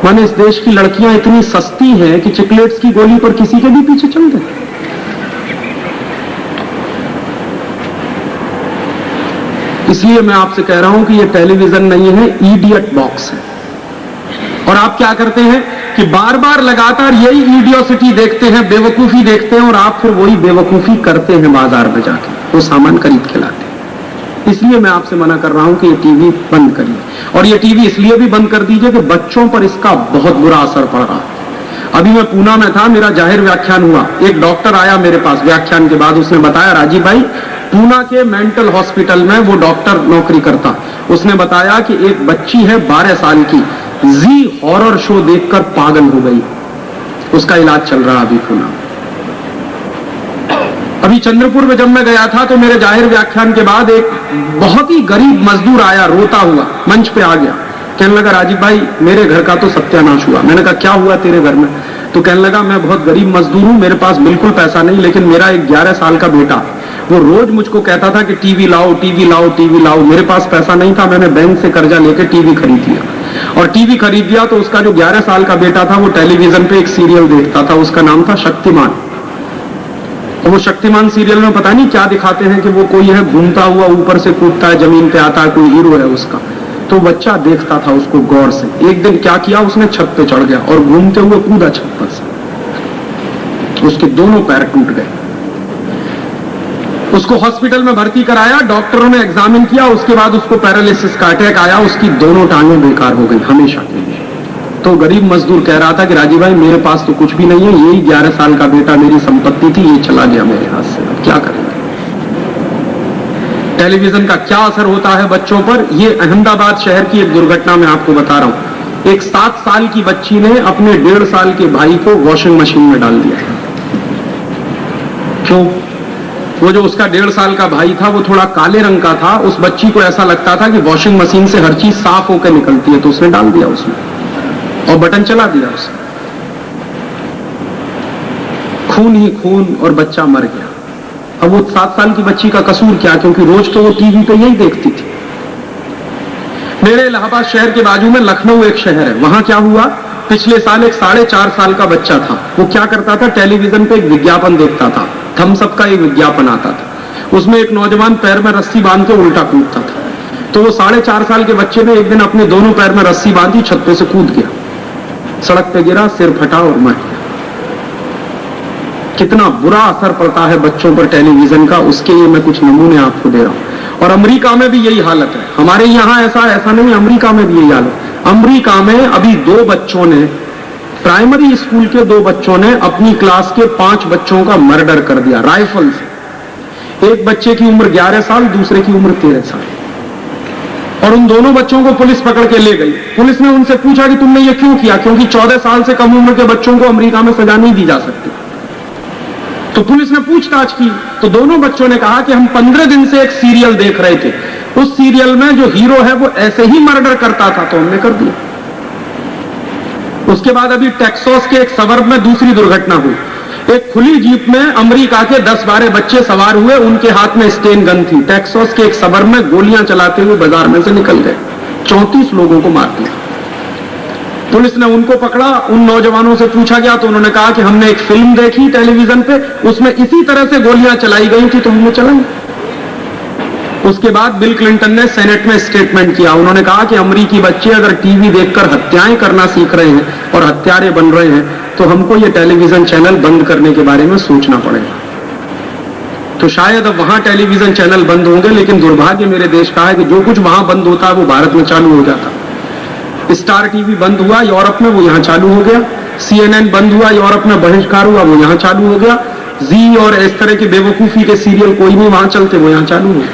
Speaker 1: माने इस देश की लड़कियां इतनी सस्ती हैं कि चिकलेट्स की गोली पर किसी के भी पीछे चल देती। इसलिए मैं आपसे कह रहा हूं कि ये टेलीविजन नहीं है, इडियट बॉक्स है। और आप क्या करते हैं कि बार बार लगातार यही इडियोसिटी देखते हैं, बेवकूफी देखते हैं और आप फिर वही बेवकूफी करते हैं बाजार में जाके, वो सामान खरीद के लाते हैं। इसलिए मैं आपसे मना कर रहा हूं कि ये टीवी बंद करिए। और ये टीवी इसलिए भी बंद कर दीजिए कि बच्चों पर इसका बहुत बुरा असर पड़ रहा है। अभी मैं पूना में था, मेरा जाहिर व्याख्यान हुआ, एक डॉक्टर आया मेरे पास व्याख्यान के बाद, उसने बताया राजीव भाई पूना के मेंटल हॉस्पिटल में वो डॉक्टर नौकरी करता। उसने बताया कि एक बच्ची है 12 साल की, जी हॉरर शो देखकर पागल हो गई। उसका इलाज चल रहा अभी पुणे। अभी चंद्रपुर में जब मैं गया था तो मेरे जाहिर व्याख्यान के बाद एक बहुत ही गरीब मजदूर आया, रोता हुआ मंच पे आ गया, कहने लगा राजीव भाई मेरे घर का तो सत्यानाश हुआ। मैंने कहा क्या हुआ तेरे घर में? तो कहने लगा मैं बहुत गरीब मजदूर हूं, मेरे पास बिल्कुल पैसा नहीं, लेकिन मेरा एक 11 साल का बेटा वो रोज मुझको कहता था कि टीवी लाओ टीवी लाओ टीवी लाओ। मेरे पास पैसा नहीं था, मैंने बैंक से कर्जा लेकर टीवी खरीद लिया, और टीवी खरीद लिया तो उसका जो 11 साल का बेटा था वो टेलीविजन पे एक सीरियल देखता था, उसका नाम था शक्तिमान। तो वो शक्तिमान सीरियल में पता नहीं क्या दिखाते हैं कि वो कोई है घूमता हुआ ऊपर से कूदता है, जमीन पे आता है, कोई हीरो है उसका। तो बच्चा देखता था उसको गौर से। एक दिन क्या किया उसने, छत पे चढ़ गया और घूमते हुए कूदा छत पर से, उसके दोनों पैर टूट गए। उसको हॉस्पिटल में भर्ती कराया, डॉक्टरों ने एग्जामिन किया, उसके बाद उसको पैरालिसिस का अटैक आया, उसकी दोनों टांगें बेकार हो गई हमेशा के लिए। तो गरीब मजदूर कह रहा था कि राजीव भाई मेरे पास तो कुछ भी नहीं है, यही 11 साल का बेटा मेरी संपत्ति थी, ये चला गया मेरे हाथ से, अब क्या करेंगे? टेलीविजन का क्या असर होता है बच्चों पर, ये अहमदाबाद शहर की एक दुर्घटना मैं आपको बता रहा हूं। एक 7 साल की बच्ची ने अपने 1.5 साल के भाई को वॉशिंग मशीन में डाल दिया। क्यों? वो जो उसका 1.5 साल का भाई था वो थोड़ा काले रंग का था, उस बच्ची को ऐसा लगता था कि वॉशिंग मशीन से हर चीज साफ होकर निकलती है, तो उसने डाल दिया उसमें और बटन चला दिया उसने। खून ही खून और बच्चा मर गया। अब वो 7 साल की बच्ची का कसूर क्या, क्योंकि रोज तो वो टीवी पे यही देखती थी। मेरे इलाहाबाद शहर के बाजू में लखनऊ एक शहर है, वहां क्या हुआ, पिछले साल एक 4.5 साल का बच्चा था, वो क्या करता था, टेलीविजन पे एक विज्ञापन देखता था, थम्स अप का एक विज्ञापन आता था, उसमें एक नौजवान पैर में रस्सी बांध के उल्टा कूदता था। तो वो 4.5 साल के बच्चे ने एक दिन अपने दोनों पैर में रस्सी बांधी, छत पे से कूद गया, सड़क पे गिरा, सिर फटा और मर गया। कितना बुरा असर पड़ता है बच्चों पर टेलीविजन का, उसके लिए मैं कुछ नमूने आपको दे रहा हूं। और अमेरिका में भी यही हालत है, हमारे यहां ऐसा नहीं, अमेरिका में भी यही हालत। अमेरिका में अभी 2 बच्चों ने, प्राइमरी स्कूल के 2 बच्चों ने अपनी क्लास के 5 बच्चों का मर्डर कर दिया राइफल से। एक बच्चे की उम्र 11 साल, दूसरे की उम्र 13 साल। और उन दोनों बच्चों को पुलिस पकड़ के ले गई। पुलिस ने उनसे पूछा कि तुमने ये क्यों किया, क्योंकि 14 साल से कम उम्र के बच्चों को अमेरिका में सजा नहीं दी जा सकती। तो पुलिस ने पूछताछ की तो दोनों बच्चों ने कहा कि हम 15 दिन से एक सीरियल देख रहे थे, उस सीरियल में जो हीरो है वो ऐसे ही मर्डर करता था, तो हमने कर दिया। उसके बाद अभी टेक्सास के एक सबर्ब में दूसरी दुर्घटना हुई। एक खुली जीप में अमेरिका के 10-12 बच्चे सवार हुए, उनके हाथ में स्टेन गन थी। टेक्सास के एक सबर्ब में गोलियां चलाते हुए बाजार में से निकल गए, 34 लोगों को मार दिया। पुलिस ने उनको पकड़ा, उन नौजवानों से पूछा गया तो उन्होंने कहा कि हमने एक फिल्म देखी टेलीविजन पे, उसमें इसी तरह से गोलियां चलाई गई थी तो हमने चलाई। उसके बाद बिल क्लिंटन ने सेनेट में स्टेटमेंट किया, उन्होंने कहा कि अमेरिकी बच्चे अगर टीवी देखकर हत्याएं करना सीख रहे हैं और हत्यारे बन रहे हैं तो हमको ये टेलीविजन चैनल बंद करने के बारे में सोचना पड़ेगा। तो शायद अब वहां टेलीविजन चैनल बंद होंगे, लेकिन दुर्भाग्य मेरे देश का है कि जो कुछ वहां बंद होता है वो भारत में चालू हो जाता। स्टार टीवी बंद हुआ यूरोप में, वो यहां चालू हो गया। CNN बंद हुआ यूरोप में, बहिष्कार हुआ, वो यहां चालू हो गया। जी और इस तरह के बेवकूफी के सीरियल कोई नहीं वहां चलते, वो यहां चालू हो गए।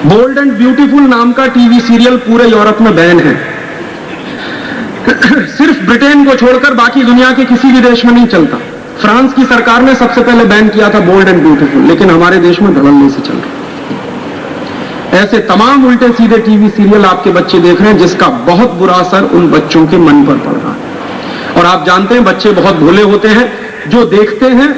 Speaker 1: बोल्ड एंड ब्यूटीफुल नाम का टीवी सीरियल पूरे यूरोप में बैन है। सिर्फ ब्रिटेन को छोड़कर बाकी दुनिया के किसी भी देश में नहीं चलता। फ्रांस की सरकार ने सबसे पहले बैन किया था बोल्ड एंड ब्यूटीफुल, लेकिन हमारे देश में धड़ल्ले से चल रहा। ऐसे तमाम उल्टे सीधे टीवी सीरियल आपके बच्चे देख रहे हैं, जिसका बहुत बुरा असर उन बच्चों के मन पर पड़ रहा है। और आप जानते हैं बच्चे बहुत भोले होते हैं, जो देखते हैं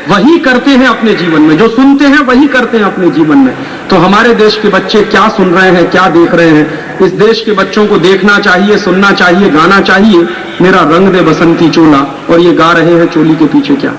Speaker 1: वही करते हैं अपने जीवन में, जो सुनते हैं वही करते हैं अपने जीवन में। तो हमारे देश के बच्चे क्या सुन रहे हैं, क्या देख रहे हैं, इस देश के बच्चों को देखना चाहिए, सुनना चाहिए, गाना चाहिए। मेरा रंग दे बसंती चोला, और ये गा रहे हैं चोली के पीछे क्या।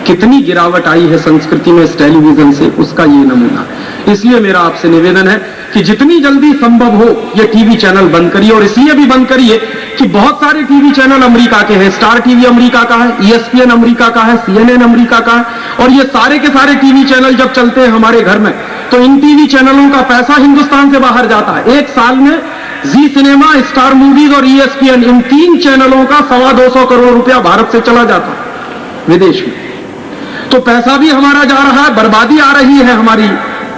Speaker 1: कितनी गिरावट आई है संस्कृति में इस टेलीविजन से, उसका ये नमूना। इसलिए मेरा आपसे निवेदन है कि जितनी जल्दी संभव हो ये टीवी चैनल बंद करिए, और इसलिए भी बंद करिए कि बहुत सारे टीवी चैनल अमेरिका के हैं। स्टार टीवी अमेरिका का है, ESPN अमेरिका का है, CNN अमेरिका का है, और ये सारे के सारे टीवी चैनल जब चलते हैं हमारे घर में, तो इन टीवी चैनलों का पैसा हिंदुस्तान से बाहर जाता है। एक साल में जी सिनेमा, स्टार मूवीज और ESPN, इन 3 चैनलों का 225 करोड़ रुपया भारत से चला जाता है विदेश में। तो पैसा भी हमारा जा रहा है, बर्बादी आ रही है हमारी,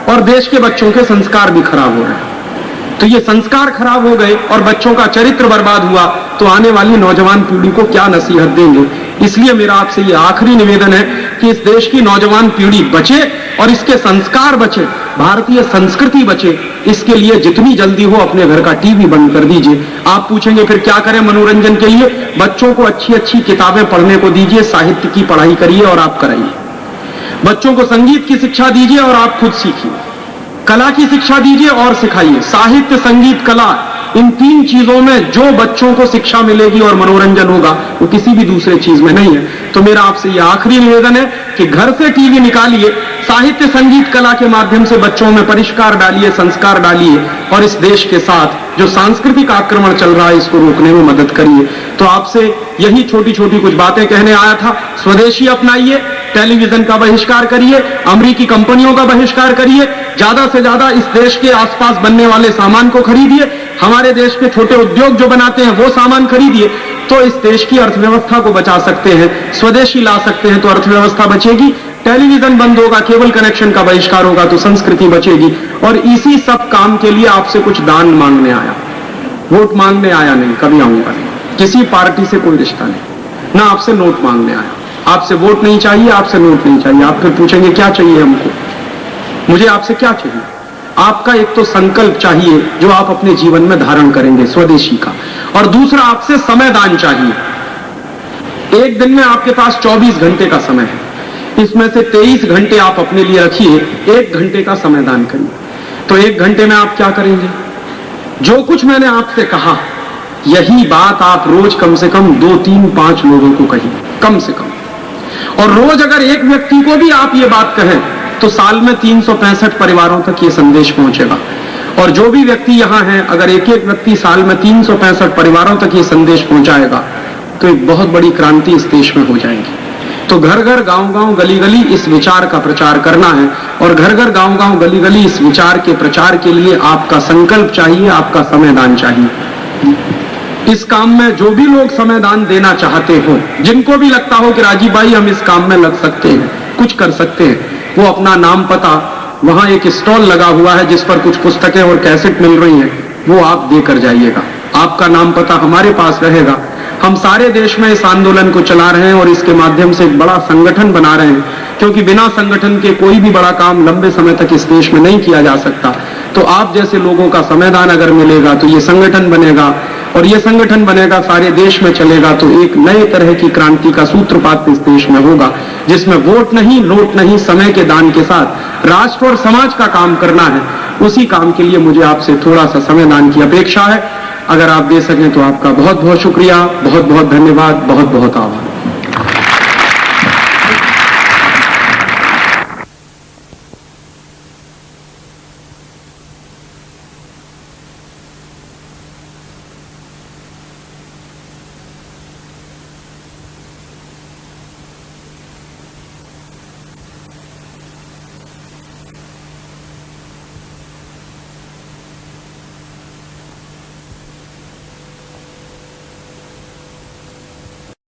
Speaker 1: और देश के बच्चों के संस्कार भी खराब हो रहे हैं। तो ये संस्कार खराब हो गए और बच्चों का चरित्र बर्बाद हुआ तो आने वाली नौजवान पीढ़ी को क्या नसीहत देंगे। इसलिए मेरा आपसे ये आखिरी निवेदन है कि इस देश की नौजवान पीढ़ी बचे और इसके संस्कार बचे, भारतीय संस्कृति बचे, इसके लिए जितनी जल्दी हो अपने घर का टीवी बंद कर दीजिए। आप पूछेंगे फिर क्या करें मनोरंजन के लिए? बच्चों को अच्छी अच्छी किताबें पढ़ने को दीजिए, साहित्य की पढ़ाई करिए और आप कराइए। बच्चों को संगीत की शिक्षा दीजिए और आप खुद सीखिए। कला की शिक्षा दीजिए और सिखाइए। साहित्य, संगीत, कला, इन तीन चीजों में जो बच्चों को शिक्षा मिलेगी और मनोरंजन होगा वो किसी भी दूसरे चीज में नहीं है। तो मेरा आपसे यह आखिरी निवेदन है कि घर से टीवी निकालिए, साहित्य, संगीत, कला के माध्यम से बच्चों में परिष्कार डालिए, संस्कार डालिए और इस देश के साथ जो सांस्कृतिक आक्रमण चल रहा है इसको रोकने में मदद करिए। तो आपसे यही छोटी छोटी कुछ बातें कहने आया था। स्वदेशी अपनाइए, टेलीविजन का बहिष्कार करिए, अमेरिकी कंपनियों का बहिष्कार करिए, ज्यादा से ज्यादा इस देश के आसपास बनने वाले सामान को खरीदिए, हमारे देश के छोटे उद्योग जो बनाते हैं वो सामान खरीदिए, तो इस देश की अर्थव्यवस्था को बचा सकते हैं। स्वदेशी ला सकते हैं तो अर्थव्यवस्था बचेगी, टेलीविजन बंद होगा, केबल कनेक्शन का बहिष्कार होगा तो संस्कृति बचेगी। और इसी सब काम के लिए आपसे कुछ दान मांगने आया, वोट मांगने आया नहीं, कभी आऊंगा नहीं, किसी पार्टी से कोई रिश्ता नहीं, ना आपसे नोट मांगने आया। आपसे वोट नहीं चाहिए, आपसे नोट नहीं चाहिए। आप फिर पूछेंगे क्या चाहिए हमको? मुझे आपसे क्या चाहिए? आपका एक तो संकल्प चाहिए जो आप अपने जीवन में धारण करेंगे स्वदेशी का, और दूसरा आपसे समय दान चाहिए। एक दिन में आपके पास 24 घंटे का समय है, इसमें से 23 घंटे आप अपने लिए रखिए, 1 घंटे का समय दान करिए। तो 1 घंटे में आप क्या करेंगे? जो कुछ मैंने आपसे कहा यही बात आप रोज कम से कम 2, 3, 5 लोगों को कहिए, कम से कम। और रोज अगर एक व्यक्ति को भी आप ये बात कहें तो साल में 365 परिवारों तक ये संदेश पहुंचेगा। और जो भी व्यक्ति यहां है, अगर एक एक व्यक्ति साल में 365 परिवारों तक ये संदेश पहुंचाएगा तो एक बहुत बड़ी क्रांति इस देश में हो जाएगी। तो घर घर, गांव गांव, गली गली इस विचार का प्रचार करना है, और घर घर, गांव गांव, गली गली इस विचार के प्रचार के लिए आपका संकल्प चाहिए, आपका समय दान चाहिए। इस काम में जो भी लोग समय दान देना चाहते हो, जिनको भी लगता हो कि राजीव भाई हम इस काम में लग सकते हैं, कुछ कर सकते हैं, वो अपना नाम पता, वहां एक स्टॉल लगा हुआ है जिस पर कुछ पुस्तकें और कैसेट मिल रही हैं, वो आप देकर जाइएगा। आपका नाम पता हमारे पास रहेगा। हम सारे देश में इस आंदोलन को चला रहे हैं और इसके माध्यम से एक बड़ा संगठन बना रहे हैं, क्योंकि बिना संगठन के कोई भी बड़ा काम लंबे समय तक इस देश में नहीं किया जा सकता। तो आप जैसे लोगों का समयदान अगर मिलेगा तो ये संगठन बनेगा, और ये संगठन बनेगा, सारे देश में चलेगा, तो एक नए तरह की क्रांति का सूत्रपात इस देश में होगा, जिसमें वोट नहीं, नोट नहीं, समय के दान के साथ राष्ट्र और समाज का काम करना है। उसी काम के लिए मुझे आपसे थोड़ा सा समय दान की अपेक्षा है। अगर आप दे सकें तो आपका बहुत बहुत शुक्रिया, बहुत बहुत धन्यवाद, बहुत बहुत आभार।